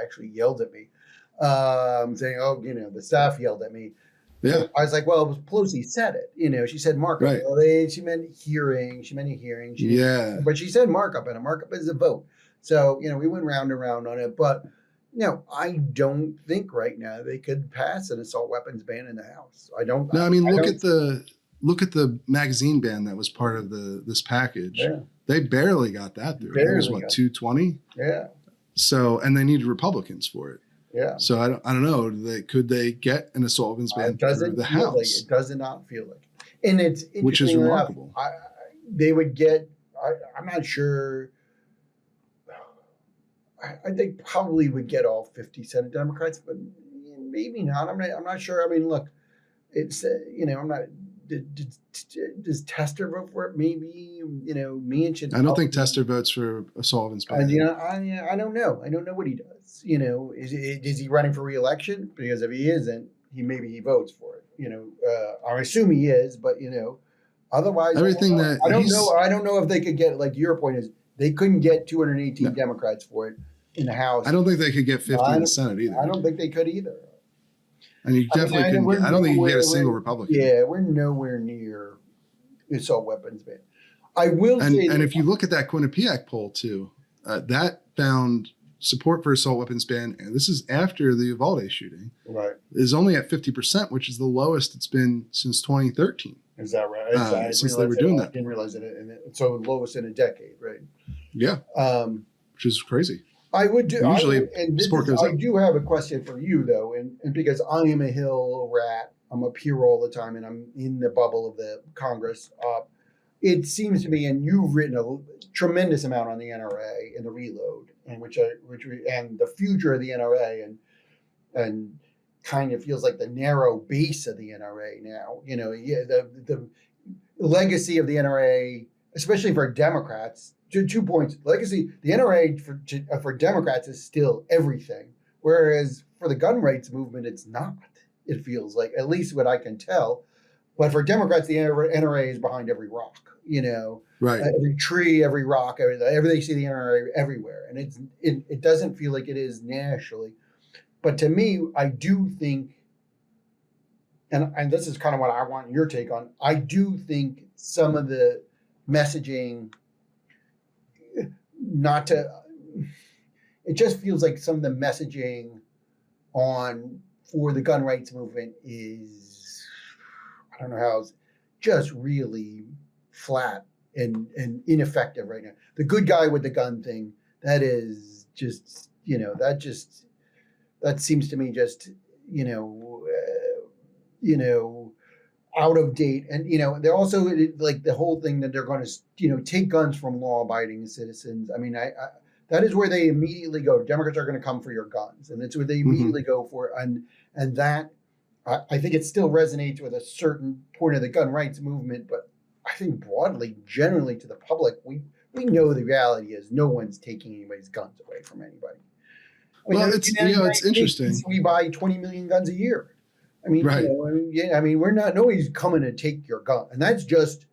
actually yelled at me, saying, the staff yelled at me. Yeah, I was like, well, Pelosi said it. She said markup. Right. Well, she meant hearing. She meant a hearing. But she said markup, and a markup is a vote. So we went round and round on it, but Now, I don't think right now they could pass an assault weapons ban in the House. I don't. No, I mean, I look don't- at the magazine ban that was part of this package. Yeah, They barely got that through. It was Barely what, got it. 220? yeah, So, and they needed Republicans for it. yeah. So I don't know. Could they get an assault weapons ban It doesn't through the feel like House, it. Does not feel like it. And it's which is interesting enough, remarkable. they would get. I'm not sure. I think probably would get all 50 Senate Democrats, but maybe not. I'm not sure. I mean, look, it's I'm not. Does Tester vote for it? Maybe Manchin. I don't think Tester votes for assault weapons ban. I don't know. I don't know what he does. Is he running for re-election? Because if he isn't, maybe he votes for it. I assume he is, but otherwise, Everything I don't know. I don't know if they could get, like your point is, they couldn't get 218 No. Democrats for it in the House. I don't think they could get 50 I in don't- the Senate either. I don't think they could either. And you definitely couldn't. I don't think you could get a single Republican. Yeah, we're nowhere near assault weapons ban. I will say, And if you look at that Quinnipiac poll too, that found support for assault weapons ban, and this is after the Uvalde shooting, right, is only at 50%, which is the lowest it's been since 2013. is that right? I since they were realized doing I that. didn't realize it, and it's so lowest in a decade, right? Yeah, which is crazy. I would do. Usually support goes I up. do have a question for you though, and because I am a Hill rat, I'm up here all the time, and I'm in the bubble of the Congress. It seems to me, and you've written a tremendous amount on the NRA and the reload, and and the future of the NRA, and kind of feels like the narrow base of the NRA now. The legacy of the NRA, especially for Democrats. 2 points. Legacy, the NRA for Democrats is still everything, whereas for the gun rights movement, it's not. It feels like, at least what I can tell. But for Democrats, the NRA is behind every rock. Right. Every tree, every rock, every they see the NRA everywhere, and it doesn't feel like it is nationally. But to me, I do think, and this is kind of what I want your take on. I do think some of the messaging. It just feels like some of the messaging for the gun rights movement is, I don't know how, it's just really flat and ineffective right now. The good guy with the gun thing, that is just, that seems to me just, out of date. And they're also like the whole thing that they're going to take guns from law-abiding citizens. I mean, I that is where they immediately go. Democrats are going to come for your guns, and that's where they immediately go for. And that I think it still resonates with a certain point of the gun rights movement, but I think broadly, generally to the public, we know the reality is no one's taking anybody's guns away from anybody. Well, it's interesting. We buy 20 million guns a year. I mean, right. We're not. Nobody's coming to take your gun, and that's just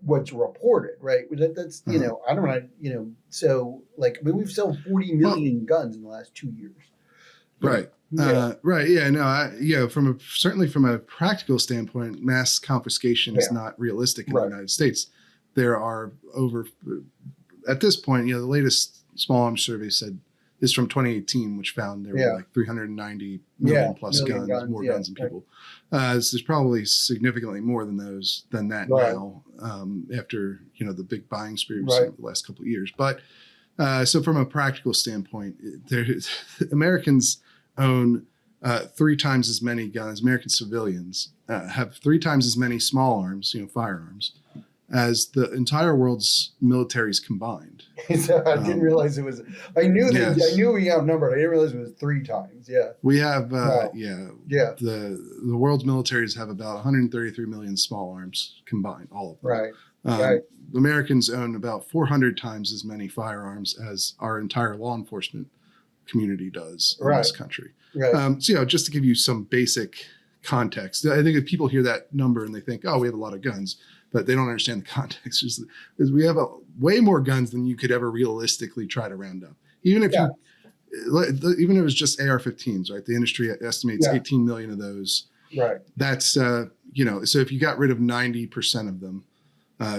what's reported, right? That's I don't know, so like, we've sold 40 million guns in the last 2 years. Right. Yeah. Right. Yeah. No. Certainly from a practical standpoint, mass confiscation is not realistic in the United States. There are at this point, the latest small arms survey said. This is from 2018, which found there were like 390 million plus guns, more guns than people. So there's probably significantly more than that now, after the big buying spree we've seen the last couple of years. But so from a practical standpoint, Americans own 3 times as many guns. American civilians have 3 times as many small arms, firearms, as the entire world's militaries combined. So I didn't realize it was. I knew we outnumbered. I didn't realize it was 3 times. Yeah, we have. Wow. The world's militaries have about 133 million small arms combined, all of them. Right. Americans own about 400 times as many firearms as our entire law enforcement community does in this country. Right. So just to give you some basic context, I think if people hear that number and they think, "Oh, we have a lot of guns." But they don't understand the context. Is we have way more guns than you could ever realistically try to round up. Even if even if it was just AR-15s, right? The industry estimates 18 million of those. Right. That's so if you got rid of 90% of them,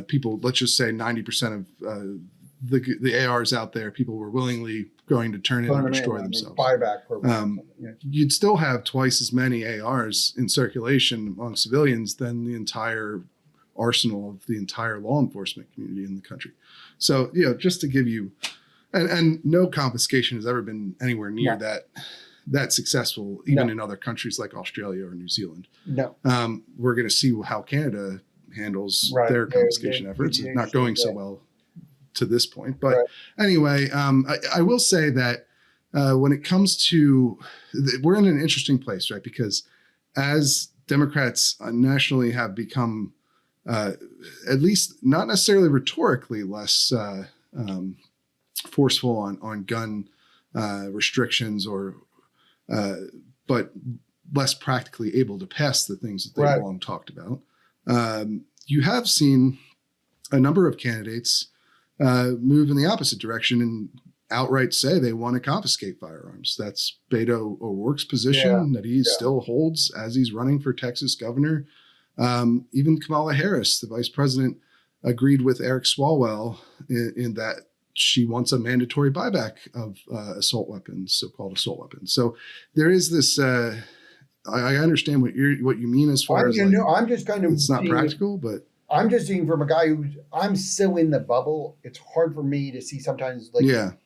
people, let's just say 90% of the ARs out there, people were willingly going to turn in and destroy themselves. Buyback program. You'd still have twice as many ARs in circulation among civilians than the entire arsenal of the entire law enforcement community in the country. So, just to give you, and no confiscation has ever been anywhere near that successful, even in other countries like Australia or New Zealand. No. We're going to see how Canada handles their confiscation efforts. It's not going so well to this point. But anyway, I will say that when it comes to, we're in an interesting place, right? Because as Democrats nationally have become, at least not necessarily rhetorically, less forceful on gun restrictions but less practically able to pass the things that they've long talked about. You have seen a number of candidates move in the opposite direction and outright say they want to confiscate firearms. That's Beto O'Rourke's position that he still holds as he's running for Texas governor. Even Kamala Harris, the vice president, agreed with Eric Swalwell in that she wants a mandatory buyback of assault weapons, so-called assault weapons. So there is this. I understand what you mean as far as I'm just kind of it's not practical, but I'm just seeing from a guy I'm so in the bubble. It's hard for me to see sometimes.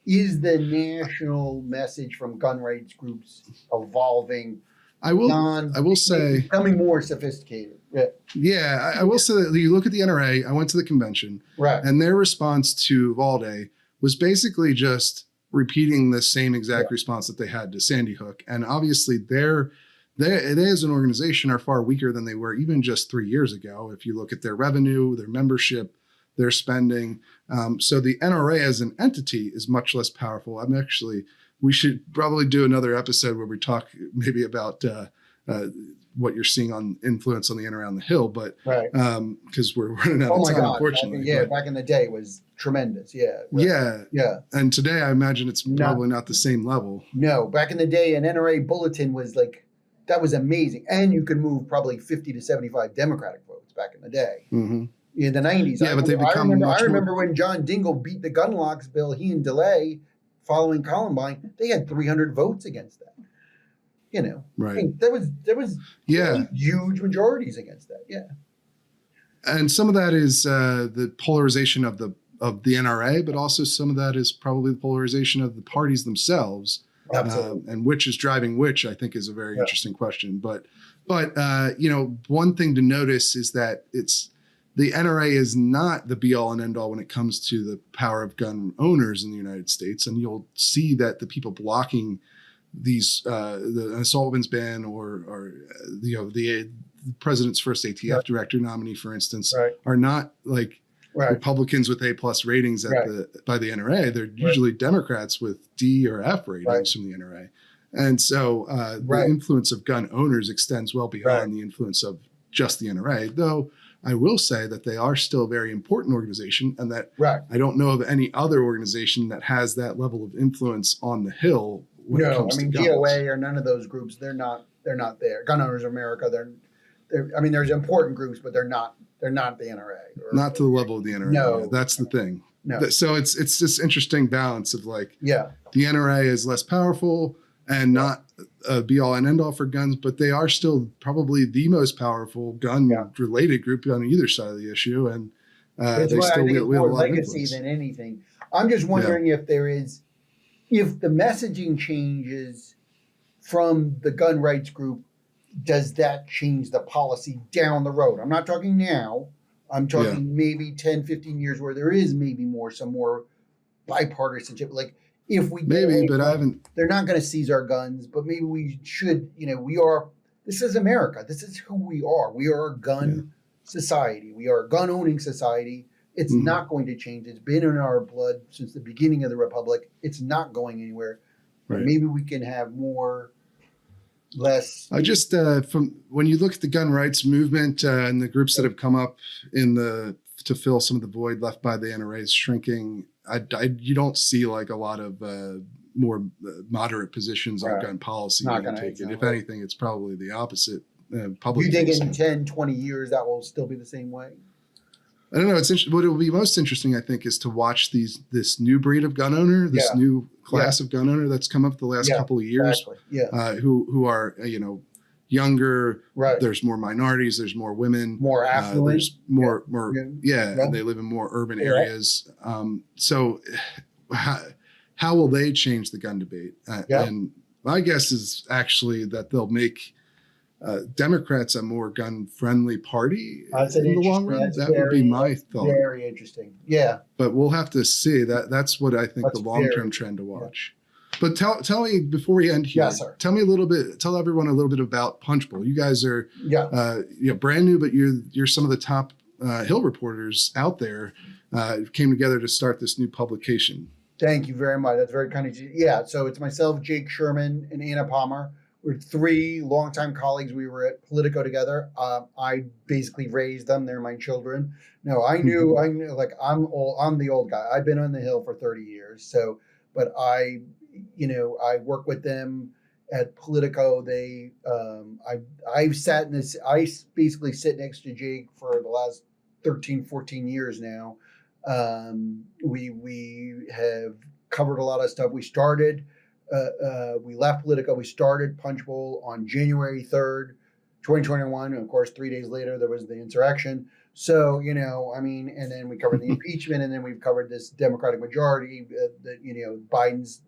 Is the national message from gun rights groups evolving? I will say becoming more sophisticated. I will say that you look at the NRA. I went to the convention, and their response to Uvalde was basically just repeating the same exact response that they had to Sandy Hook. And obviously they as an organization are far weaker than they were even just 3 years ago. If you look at their revenue, their membership, their spending. So the NRA as an entity is much less powerful. We should probably do another episode where we talk maybe about what you're seeing on influence on the NRA on the Hill, but because we're running out of time, unfortunately. Back in the day it was tremendous. And today I imagine it's probably not the same level. No, back in the day, an NRA bulletin was that was amazing, and you could move probably 50 to 75 Democratic votes back in the day. Mm-hmm. In the 90s. Yeah, but they become I remember when John Dingell beat the gun locks bill, he and DeLay, following Columbine, they had 300 votes against that. Right. I mean, there was huge majorities against that. Yeah. And some of that is the polarization of the NRA, but also some of that is probably the polarization of the parties themselves. Absolutely. And which is driving which, I think, is a very interesting question. But one thing to notice is that the NRA is not the be all and end all when it comes to the power of gun owners in the United States. And you'll see that the people blocking these the assault weapons ban or the president's first ATF director nominee, for instance, are not Republicans with A+ ratings by the NRA. They're usually Democrats with D or F ratings from the NRA. And so the influence of gun owners extends well beyond the influence of just the NRA, though I will say that they are still a very important organization, and that I don't know of any other organization that has that level of influence on the Hill when it comes to guns. GOA or none of those groups, they're not there. Gun Owners of America, there's important groups, but they're not the NRA. Not to the level of the NRA. No. That's the thing. No. So it's this interesting balance of the NRA is less powerful and not a be all and end all for guns, but they are still probably the most powerful gun related group on either side of the issue. And they still wield a lot of legacy influence. than anything. I'm just wondering if the messaging changes from the gun rights group, does that change the policy down the road? I'm not talking now. I'm talking maybe 10, 15 years where there is maybe some more bipartisanship. Like if we they're not going to seize our guns, but maybe we should, this is America. This is who we are. We are a gun society. We are a gun owning society. It's not going to change. It's been in our blood since the beginning of the Republic. It's not going anywhere. Right. Maybe we can have less. I just from when you look at the gun rights movement and the groups that have come up to fill some of the void left by the NRA's shrinking, you don't see like a lot of more moderate positions on gun policy being taken. If anything, it's probably the opposite. You think in 10, 20 years that will still be the same way? I don't know. What will be most interesting, I think, is to watch this new breed of gun owner, this new class of gun owner that's come up the last couple of years, who are younger. Right. There's more minorities. There's more women. More affluent. There's more. And they live in more urban areas. So how will they change the gun debate? And my guess is actually that they'll make Democrats a more gun-friendly party in the long run. That would be my thought. Very interesting. Yeah. But we'll have to see. That's what I think the long-term trend to watch. But tell me before we end here. Yes, sir. Tell everyone a little bit about Punchbowl. You guys are brand new, but you're some of the top Hill reporters out there. Came together to start this new publication. Thank you very much. That's very kind of you. Yeah. So it's myself, Jake Sherman, and Anna Palmer. We're 3 longtime colleagues. We were at Politico together. I basically raised them. They're my children. No, I knew, like I'm the old guy. I've been on the Hill for 30 years. So, but I work with them at Politico. I've sat in this, I basically sit next to Jake for the last 13, 14 years now. We have covered a lot of stuff. We left Politico. We started Punchbowl on January 3rd, 2021. And of course, 3 days later, there was the insurrection. So, and then we covered the impeachment, and then we've covered this Democratic majority, Biden's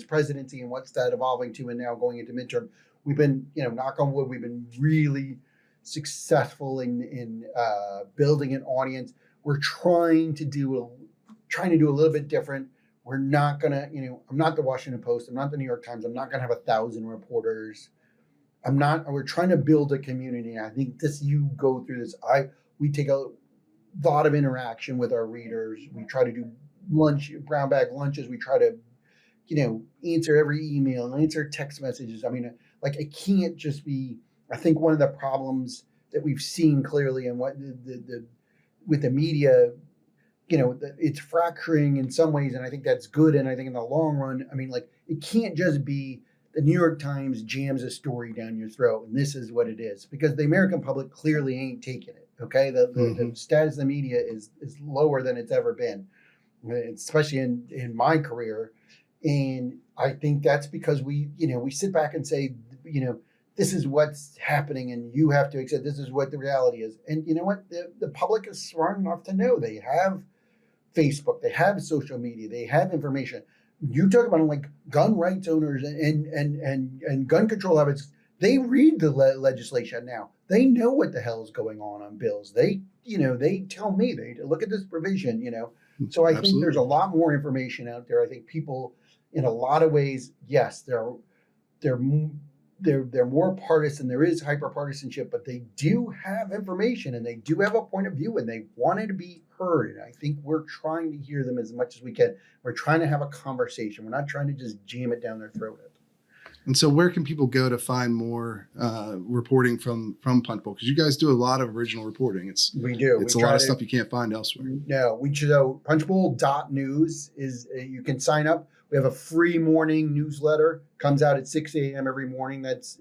presidency and what's that evolving to, and now going into midterm. We've been, knock on wood, we've been really successful in building an audience. We're trying to do a little bit different. We're not going to, I'm not the Washington Post. I'm not the New York Times. I'm not going to have 1,000 reporters. We're trying to build a community. I think you go through this. We take a lot of interaction with our readers. We try to do brown bag lunches. We try to, answer every email, answer text messages. I mean, like it can't just be, I think one of the problems that we've seen clearly and what with the media, it's fracturing in some ways, and I think that's good. And I think in the long run, I mean, like it can't just be the New York Times jams a story down your throat, and this is what it is, because the American public clearly ain't taking it. Okay, the status of the media is lower than it's ever been, especially in my career, and I think that's because we sit back and say, this is what's happening, and you have to accept this is what the reality is. And you know what? The public is smart enough to know they have Facebook, they have social media, they have information. You talk about like gun rights owners and gun control habits. They read the legislation now. They know what the hell is going on bills. They tell me, they look at this provision, So I think there's a lot more information out there. I think people, in a lot of ways, yes, they're more partisan. There is hyper-partisanship, but they do have information and they do have a point of view and they want it to be heard. And I think we're trying to hear them as much as we can. We're trying to have a conversation. We're not trying to just jam it down their throat. And so where can people go to find more reporting from Punchbowl? Because you guys do a lot of original reporting. We do. It's a lot of stuff you can't find elsewhere. No, punchbowl.news is, you can sign up. We have a free morning newsletter, comes out at 6 a.m. every morning. That's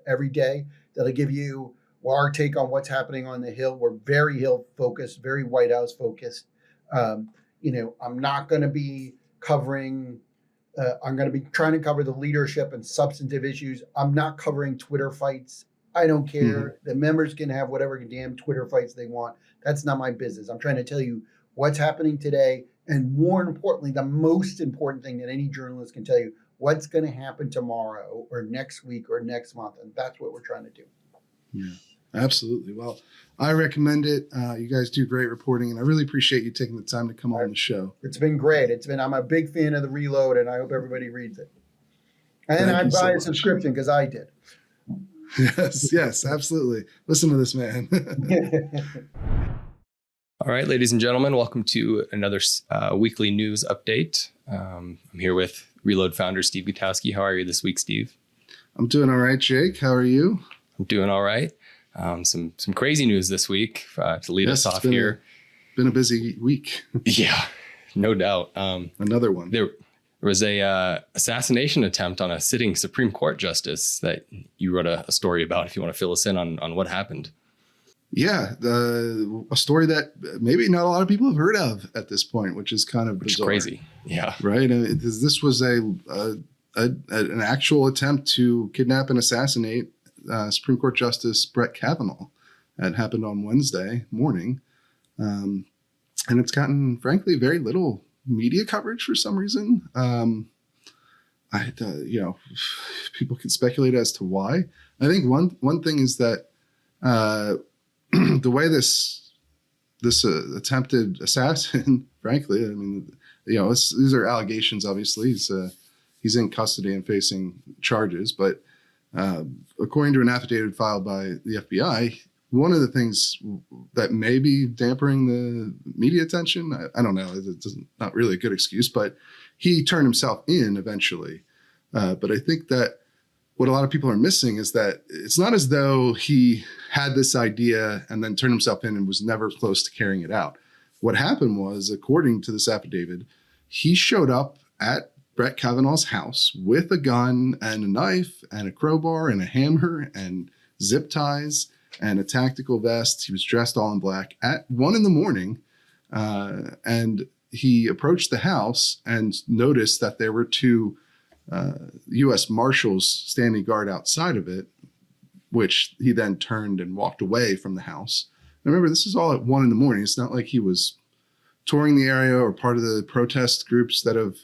every day. That'll give you our take on what's happening on the Hill. We're very Hill focused, very White House focused. I'm not going to be covering, I'm going to be trying to cover the leadership and substantive issues. I'm not covering Twitter fights. I don't care. Mm-hmm. The members can have whatever damn Twitter fights they want. That's not my business. I'm trying to tell you what's happening today. And more importantly, the most important thing that any journalist can tell you, what's going to happen tomorrow or next week or next month. And that's what we're trying to do. Yeah, absolutely. Well, I recommend it. You guys do great reporting, and I really appreciate you taking the time to come on the show. It's been great. I'm a big fan of the Reload, and I hope everybody reads it. And I'd buy a subscription because I did. Yes, absolutely. Listen to this man. All right, ladies and gentlemen, welcome to another weekly news update. I'm here with Reload founder Steve Gutowski. How are you this week, Steve? I'm doing all right, Jake. How are you? I'm doing all right. Some crazy news this week to lead us off here. Been a busy week. Yeah, no doubt. Another one. There was a assassination attempt on a sitting Supreme Court justice that you wrote a story about. If you want to fill us in on what happened. Yeah, a story that maybe not a lot of people have heard of at this point, which is kind of Which is bizarre, crazy. Yeah. right? This was an actual attempt to kidnap and assassinate Supreme Court Justice Brett Kavanaugh. That happened on Wednesday morning, and it's gotten, frankly, very little media coverage for some reason. People can speculate as to why. I think one thing is that the way this attempted assassin, frankly, I mean, these are allegations. Obviously, he's in custody and facing charges, but according to an affidavit filed by the FBI, one of the things that may be dampering the media attention, I don't know, it's not really a good excuse, but he turned himself in eventually. But I think that what a lot of people are missing is that it's not as though he had this idea and then turned himself in and was never close to carrying it out. What happened was, according to this affidavit, he showed up at Brett Kavanaugh's house with a gun and a knife and a crowbar and a hammer and zip ties and a tactical vest. He was dressed all in black at 1 a.m. And he approached the house and noticed that there were two U.S. Marshals standing guard outside of it, which he then turned and walked away from the house. And remember, this is all at 1 a.m. It's not like he was touring the area or part of the protest groups that have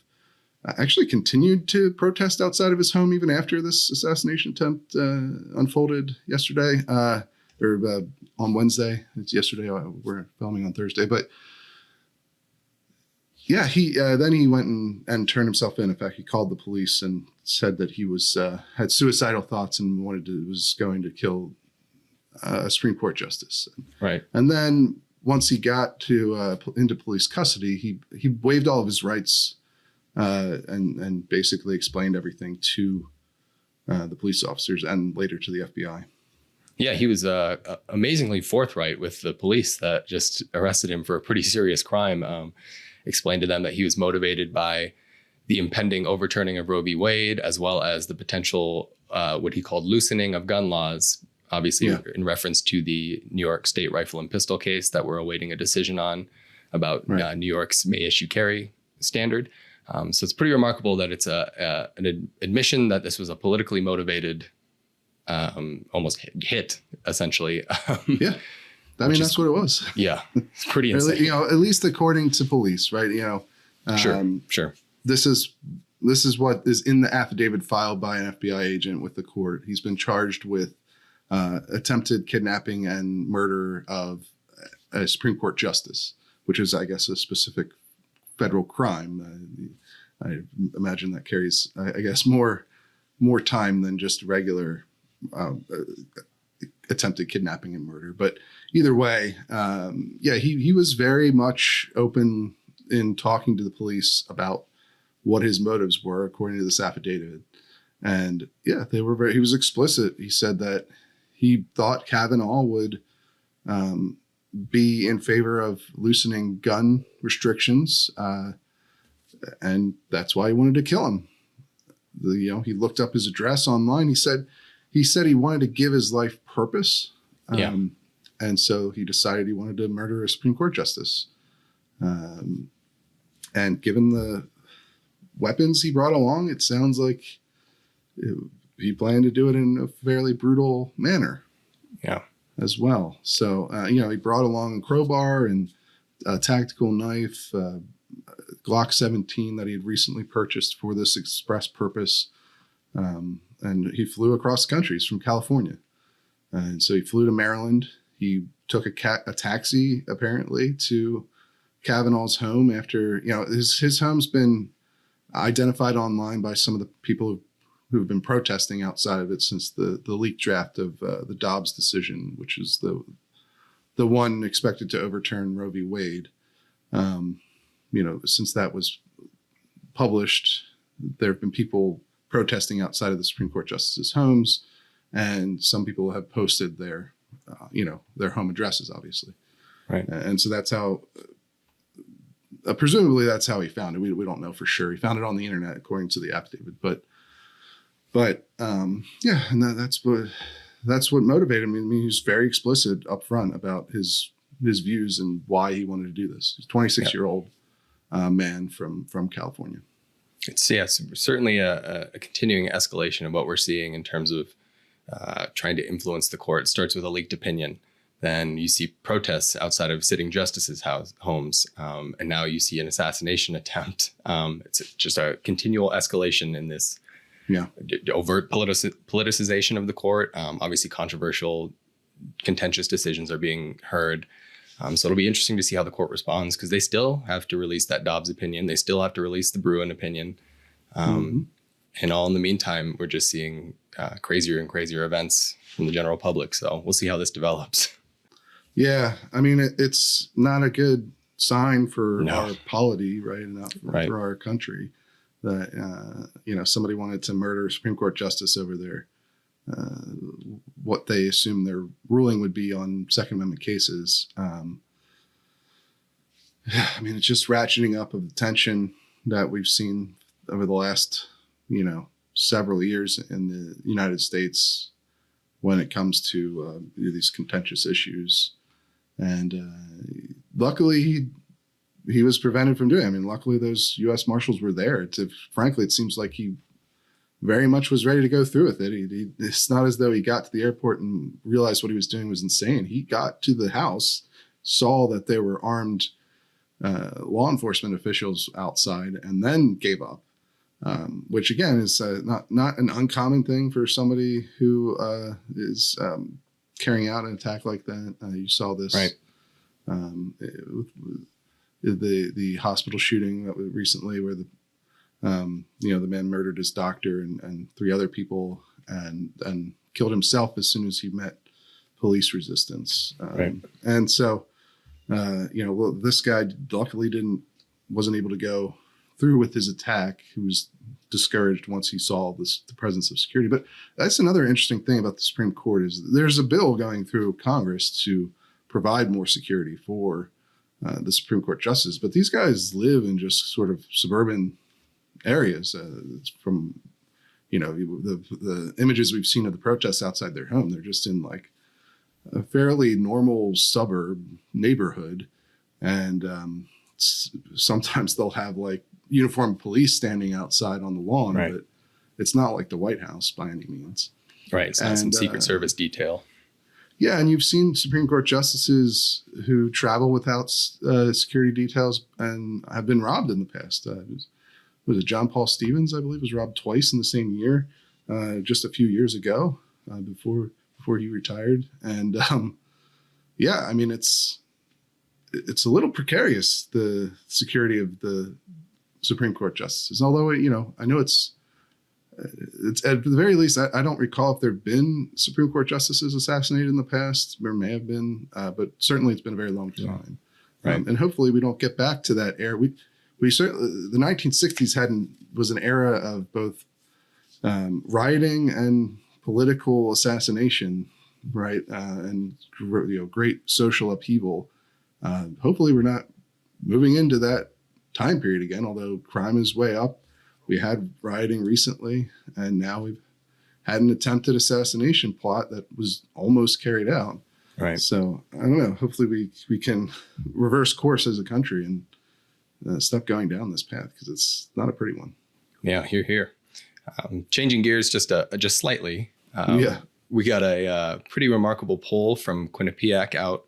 actually continued to protest outside of his home even after this assassination attempt unfolded yesterday or on Wednesday. It's yesterday. We're filming on Thursday, but yeah, he went and turned himself in. In fact, he called the police and said that he was had suicidal thoughts and was going to kill a Supreme Court justice. Right. And then once he got into police custody, he waived all of his rights and basically explained everything to the police officers and later to the FBI. Yeah, he was amazingly forthright with the police that just arrested him for a pretty serious crime. Explained to them that he was motivated by the impending overturning of Roe v. Wade, as well as the potential, what he called loosening of gun laws, obviously in reference to the New York State rifle and pistol case that we're awaiting a decision on about New York's may issue carry standard. So it's pretty remarkable that it's an admission that this was a politically motivated almost hit, essentially. Yeah. I mean, that's what it was. Yeah. It's pretty insane. At least according to police, right? Sure. This is what is in the affidavit filed by an FBI agent with the court. He's been charged with attempted kidnapping and murder of a Supreme Court justice, which is, I guess, a specific federal crime. I imagine that carries, I guess, more time than just regular attempted kidnapping and murder. But either way, he was very much open in talking to the police about what his motives were, according to this affidavit. And he was explicit. He said that he thought Kavanaugh would be in favor of loosening gun restrictions, and that's why he wanted to kill him. He looked up his address online. He said he wanted to give his life purpose. And so he decided he wanted to murder a Supreme Court justice. And given the weapons he brought along, it sounds like he planned to do it in a fairly brutal manner. Yeah. As well. So, he brought along a crowbar and a tactical knife, Glock 17 that he had recently purchased for this express purpose. And he flew across countries from California. And so he flew to Maryland. He took a taxi, apparently, to Kavanaugh's home after, his home's been identified online by some of the people who've been protesting outside of it since the leaked draft of the Dobbs decision, which is the one expected to overturn Roe v. Wade. Since that was published, there have been people protesting outside of the Supreme Court justices' homes, and some people have posted their home addresses, obviously. Right. And so that's how, presumably that's how he found it. We don't know for sure. He found it on the internet, according to the affidavit, and that's that's what motivated him. I mean, he's very explicit up front about his views and why he wanted to do this. He's a 26-year-old man from California. It's certainly a continuing escalation of what we're seeing in terms of trying to influence the court. It starts with a leaked opinion. Then you see protests outside of sitting justices' homes. And now you see an assassination attempt. It's just a continual escalation in this overt politicization of the court. Obviously, controversial, contentious decisions are being heard. So it'll be interesting to see how the court responds, because they still have to release that Dobbs opinion. They still have to release the Bruen opinion. And all in the meantime, we're just seeing crazier and crazier events from the general public. So we'll see how this develops. Yeah, I mean, it's not a good sign for our polity, right? And not for our country that, somebody wanted to murder a Supreme Court justice over there. What they assume their ruling would be on Second Amendment cases. I mean, it's just ratcheting up of the tension that we've seen over the last, several years in the United States when it comes to these contentious issues. And luckily, he was prevented from doing it. I mean, luckily, those U.S. Marshals were there. Frankly, it seems like he very much was ready to go through with it. It's not as though he got to the airport and realized what he was doing was insane. He got to the house, saw that there were armed law enforcement officials outside, and then gave up, which again is not an uncommon thing for somebody who is carrying out an attack like that. You saw this with the hospital shooting that was recently, where the man murdered his doctor and 3 other people and killed himself as soon as he met police resistance. And so, this guy luckily wasn't able to go through with his attack. He was discouraged once he saw the presence of security. But that's another interesting thing about the Supreme Court is there's a bill going through Congress to provide more security for the Supreme Court justices. But these guys live in just sort of suburban areas. From the images we've seen of the protests outside their home, they're just in like a fairly normal suburb neighborhood, and sometimes they'll have like uniformed police standing outside on the lawn, but it's not like the White House by any means. Right, it's not some Secret Service detail. Yeah, and you've seen Supreme Court justices who travel without security details and have been robbed in the past. Was it John Paul Stevens, I believe, was robbed twice in the same year, just a few years ago, before he retired. And I mean, it's a little precarious, the security of the Supreme Court justices. Although, I know it's at the very least, I don't recall if there have been Supreme Court justices assassinated in the past. There may have been, but certainly it's been a very long time. And hopefully we don't get back to that era. We certainly, the 1960s was an era of both rioting and political assassination, and great social upheaval. Hopefully we're not moving into that time period again, although crime is way up. We had rioting recently, and now we've had an attempted assassination plot that was almost carried out. So I don't know. Hopefully we can reverse course as a country and stop going down this path, because it's not a pretty one. Yeah, here. Changing gears just slightly. We got a pretty remarkable poll from Quinnipiac out,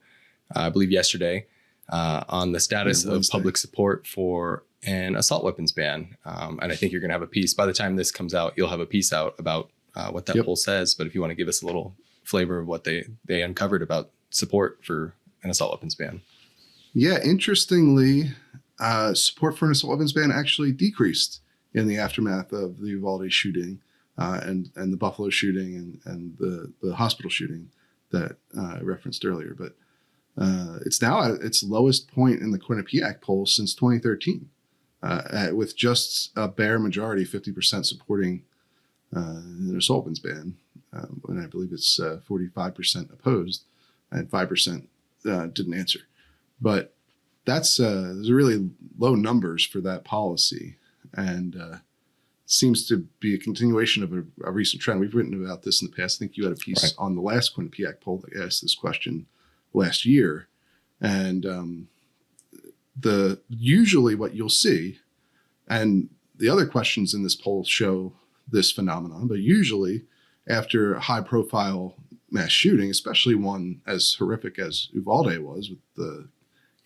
I believe yesterday, on the status of public support for an assault weapons ban. And I think you're going to have a piece. By the time this comes out, you'll have a piece out about what that poll says. But if you want to give us a little flavor of what they uncovered about support for an assault weapons ban. Yeah, interestingly, support for an assault weapons ban actually decreased in the aftermath of the Uvalde shooting and the Buffalo shooting and the hospital shooting that I referenced earlier. But it's now at its lowest point in the Quinnipiac poll since 2013, with just a bare majority, 50% supporting an assault weapons ban. And I believe it's 45% opposed and 5% didn't answer. But those are really low numbers for that policy. And seems to be a continuation of a recent trend. We've written about this in the past. I think you had a piece on the last Quinnipiac poll that asked this question last year. And usually what you'll see, and the other questions in this poll show this phenomenon, but usually after a high profile mass shooting, especially one as horrific as Uvalde was, with the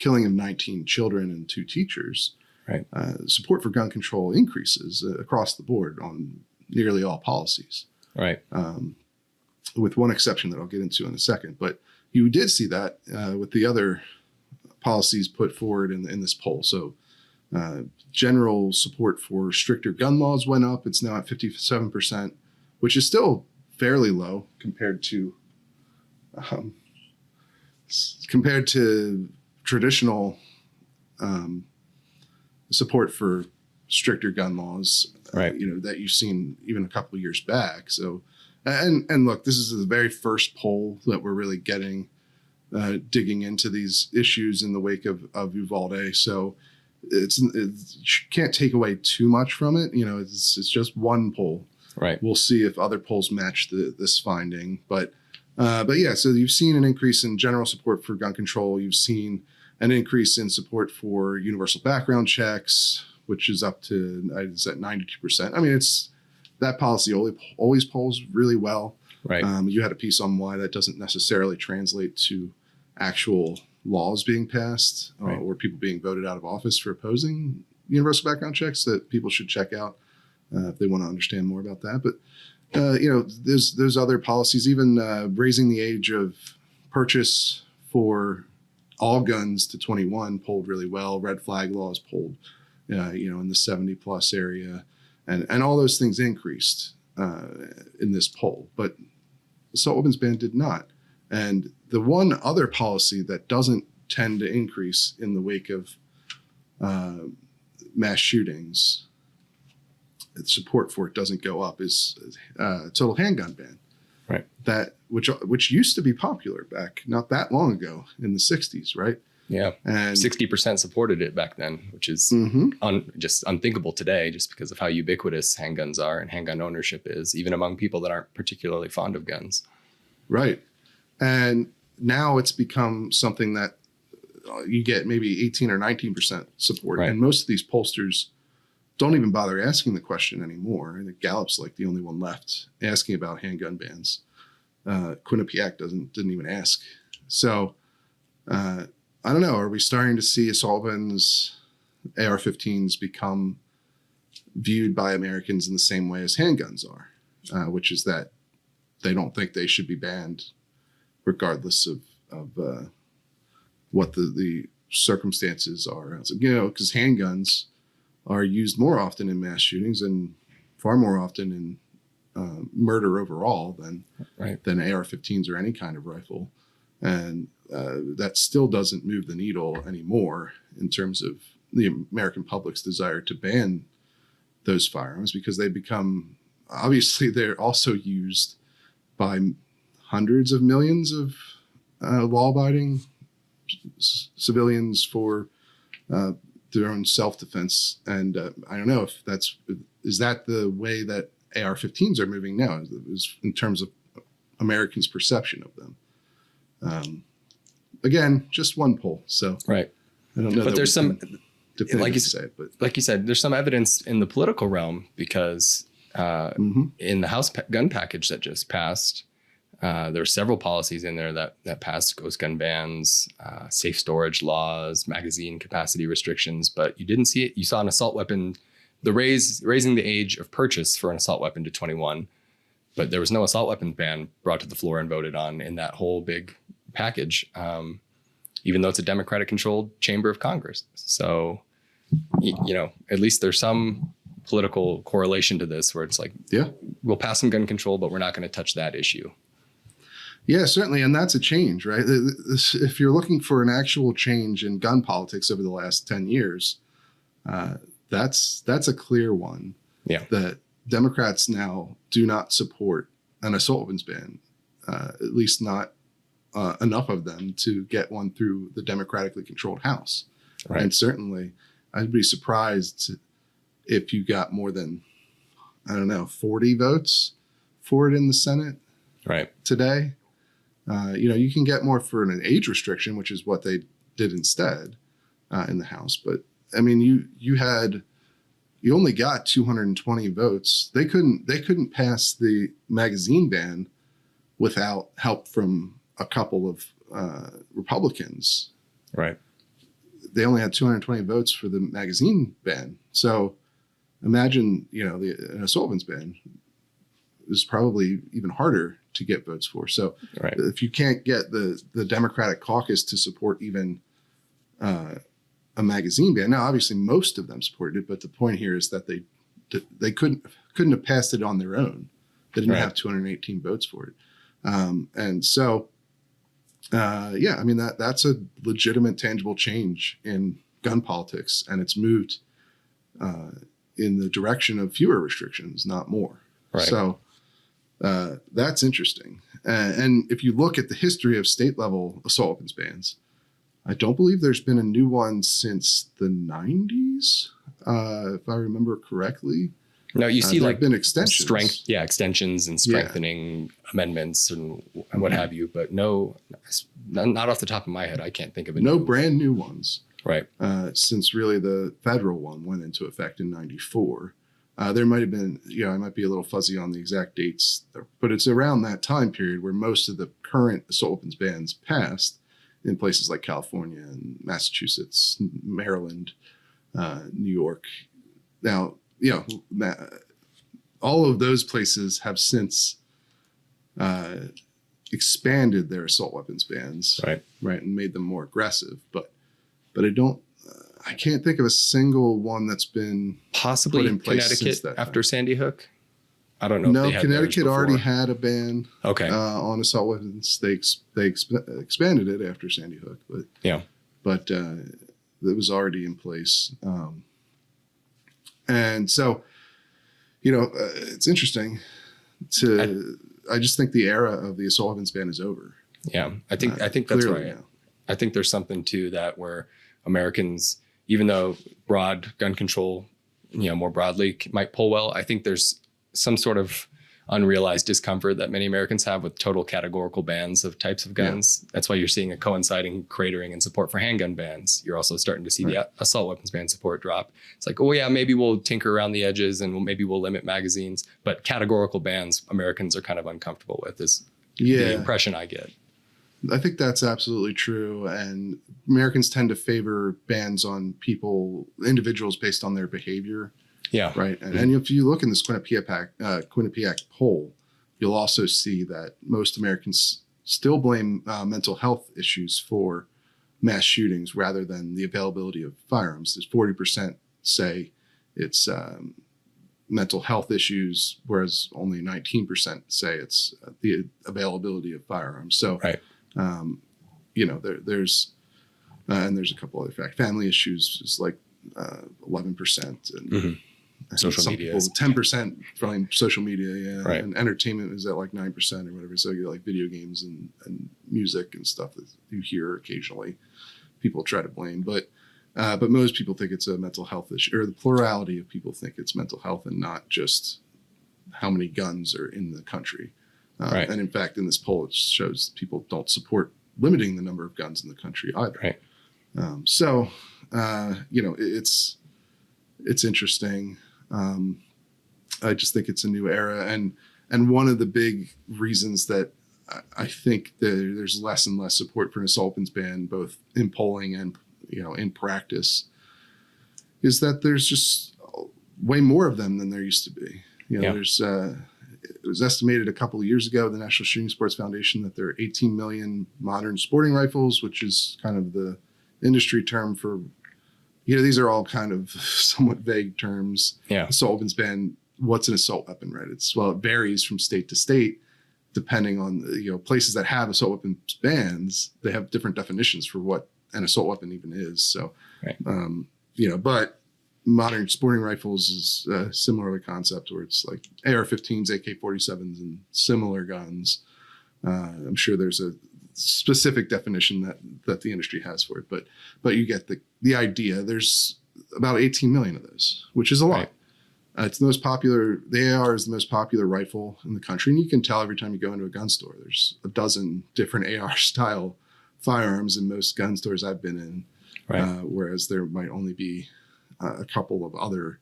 killing of 19 children and 2 teachers, Right. Support for gun control increases across the board on nearly all policies, Right. with one exception that I'll get into in a second. But you did see that with the other policies put forward in this poll. So general support for stricter gun laws went up. It's now at 57%, which is still fairly low compared to traditional support for stricter gun laws, Right. that you've seen even a couple of years back. So, and look, this is the very first poll that we're really getting digging into these issues in the wake of Uvalde. So it can't take away too much from it. It's just one poll. Right. We'll see if other polls match this finding, but yeah. So you've seen an increase in general support for gun control. You've seen an increase in support for universal background checks, which is up to, is at 92%. I mean, that policy always polls really well. Right. You had a piece on why that doesn't necessarily translate to actual laws being passed Right. or people being voted out of office for opposing universal background checks that people should check out if they want to understand more about that. But there's other policies, even raising the age of purchase for all guns to 21 polled really well. Red flag laws polled, in the 70 plus area, and all those things increased in this poll. But assault weapons ban did not. And the one other policy that doesn't tend to increase in the wake of mass shootings, its support for it doesn't go up, is total handgun ban. Right. That which used to be popular back not that long ago in the 60s, right? Yeah. And 60% supported it back then, which is just unthinkable today, just because of how ubiquitous handguns are and handgun ownership is, even among people that aren't particularly fond of guns. Right. And now it's become something that you get maybe 18 or 19% support. Right. And most of these pollsters don't even bother asking the question anymore. I think Gallup's like the only one left asking about handgun bans. Quinnipiac didn't even ask. So I don't know. Are we starting to see assault weapons, AR-15s, become viewed by Americans in the same way as handguns are, which is that they don't think they should be banned regardless of what the circumstances are. So, because handguns are used more often in mass shootings and far more often in murder overall than AR-15s or any kind of rifle. And that still doesn't move the needle anymore in terms of the American public's desire to ban those firearms, because they become, obviously, they're also used by hundreds of millions of law-abiding civilians for their own self-defense. And I don't know if is that the way that AR-15s are moving now, is in terms of Americans' perception of them. Again, just one poll, so right. I don't know. But there's some, like you say, but like you said, there's some evidence in the political realm, because in the House gun package that just passed, there are several policies in there that passed: ghost gun bans, safe storage laws, magazine capacity restrictions. But you didn't see it. You saw an assault weapon, raising the age of purchase for an assault weapon to 21, but there was no assault weapon ban brought to the floor and voted on in that whole big package, even though it's a Democratic-controlled chamber of Congress. So, at least there's some political correlation to this, where it's like, yeah, we'll pass some gun control, but we're not going to touch that issue. Yeah, certainly. And that's a change, right? If you're looking for an actual change in gun politics over the last 10 years, that's a clear one. Yeah. That Democrats now do not support an assault weapons ban, at least not enough of them to get one through the democratically controlled House. Right. And certainly, I'd be surprised if you got more than I don't know, 40 votes for it in the Senate Right. today. You can get more for an age restriction, which is what they did instead in the House. But I mean, you only got 220 votes. They couldn't pass the magazine ban without help from a couple of Republicans. Right. They only had 220 votes for the magazine ban. So imagine, an assault weapons ban is probably even harder to get votes for. So Right. if you can't get the Democratic caucus to support even a magazine ban, now obviously most of them supported it, but the point here is that they couldn't have passed it on their own. They didn't Right. have 218 votes for it, and so I mean that's a legitimate, tangible change in gun politics, and it's moved in the direction of fewer restrictions, not more. Right. So that's interesting. And if you look at the history of state level assault weapons bans, I don't believe there's been a new one since the 90s, if I remember correctly. No, you see there like have been extensions. extensions and strengthening amendments and what have you, but no, not off the top of my head. I can't think of it. No brand new ones Right. since really the federal one went into effect in 94. There might have been, I might be a little fuzzy on the exact dates, but it's around that time period where most of the current assault weapons bans passed in places like California and Massachusetts, Maryland, New York. Now, all of those places have since expanded their assault weapons bans, Right. and made them more aggressive. But I can't think of a single one that's been Possibly put in place since Connecticut that after Sandy Hook. I don't know. if No, they had Connecticut theirs already before. had a ban Okay. on assault weapons. They expanded it after Sandy Hook, but it was already in place. And so, it's interesting I just think the era of the assault weapons ban is over. Yeah, I think that's Clearly right. now. I think there's something to that where Americans, even though broad gun control, more broadly might pull well, I think there's some sort of unrealized discomfort that many Americans have with total categorical bans of types of guns. That's why you're seeing a coinciding cratering in support for handgun bans. You're also starting to see the assault weapons ban support drop. It's like, oh yeah, maybe we'll tinker around the edges and maybe we'll limit magazines, but categorical bans Americans are kind of uncomfortable with is the impression I get. I think that's absolutely true. And Americans tend to favor bans on individuals based on their behavior. Yeah. Right. And if you look in this Quinnipiac poll, you'll also see that most Americans still blame mental health issues for mass shootings rather than the availability of firearms. There's 40% say it's mental health issues, whereas only 19% say it's the availability of firearms. So, Right. there's and there's a couple other factors. Family issues is like 11%, and Mhm. Social media is- 10% from social media, yeah. Right. And entertainment is at like 9% or whatever. So you like video games and music and stuff that you hear occasionally. People try to blame, but most people think it's a mental health issue, or the plurality of people think it's mental health and not just how many guns are in the country. Right. And in fact, in this poll, it shows people don't support limiting the number of guns in the country either. Right. It's interesting. I just think it's a new era, and one of the big reasons that I think there's less and less support for an assault weapons ban, both in polling and in practice, is that there's just way more of them than there used to be. There's it was estimated a couple of years ago, the National Shooting Sports Foundation, that there are 18 million modern sporting rifles, which is kind of the industry term for, these are all kind of somewhat vague terms. Yeah. Assault weapons ban, what's an assault weapon, right? It varies from state to state, depending on, places that have assault weapons bans, they have different definitions for what an assault weapon even is. So, Right. But modern sporting rifles is a similar concept where it's like AR-15s, AK-47s, and similar guns. I'm sure there's a specific definition that the industry has for it, but you get the idea. There's about 18 million of those, which is a lot. It's the most popular. The AR is the most popular rifle in the country, and you can tell every time you go into a gun store. There's a dozen different AR style firearms in most gun stores I've been in, Right. whereas there might only be a couple of other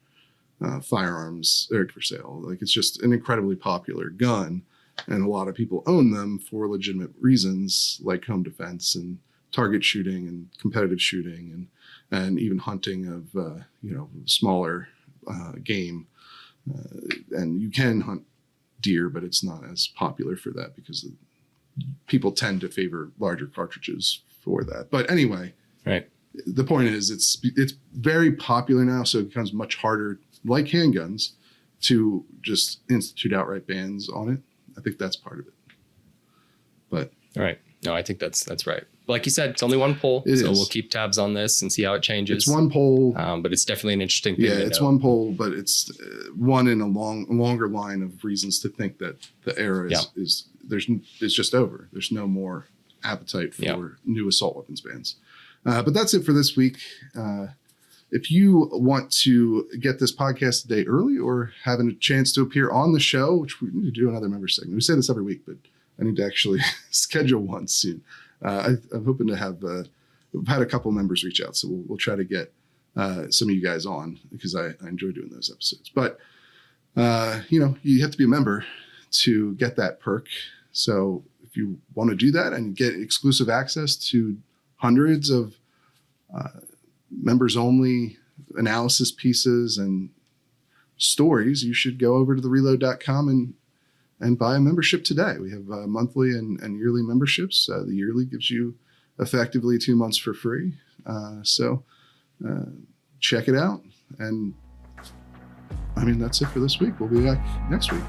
firearms for sale. Like, it's just an incredibly popular gun, and a lot of people own them for legitimate reasons, like home defense and target shooting and competitive shooting and even hunting of smaller game. And you can hunt deer, but it's not as popular for that because people tend to favor larger cartridges for that. But anyway, Right. the point is it's very popular now, so it becomes much harder, like handguns, to just institute outright bans on it. I think that's part of it. But All right. No, I think that's right. Like you said, it's only one poll, It so is. we'll keep tabs on this and see how it changes. it's one poll. But it's definitely an interesting thing. Yeah, to it's know. one poll, but it's one in a longer line of reasons to think that the era is it's just over. There's no more appetite for new assault weapons bans. But that's it for this week. If you want to get this podcast a day early or having a chance to appear on the show, which we need to do another member segment. We say this every week, but I need to actually schedule one soon. I'm hoping to have. We've had a couple members reach out, so we'll try to get some of you guys on because I enjoy doing those episodes. But you have to be a member to get that perk. So if you want to do that and get exclusive access to hundreds of members only analysis pieces and stories, you should go over to thereload.com and buy a membership today. We have monthly and yearly memberships. The yearly gives you effectively 2 months for free. So check it out. And I mean, that's it for this week. We'll be back next week.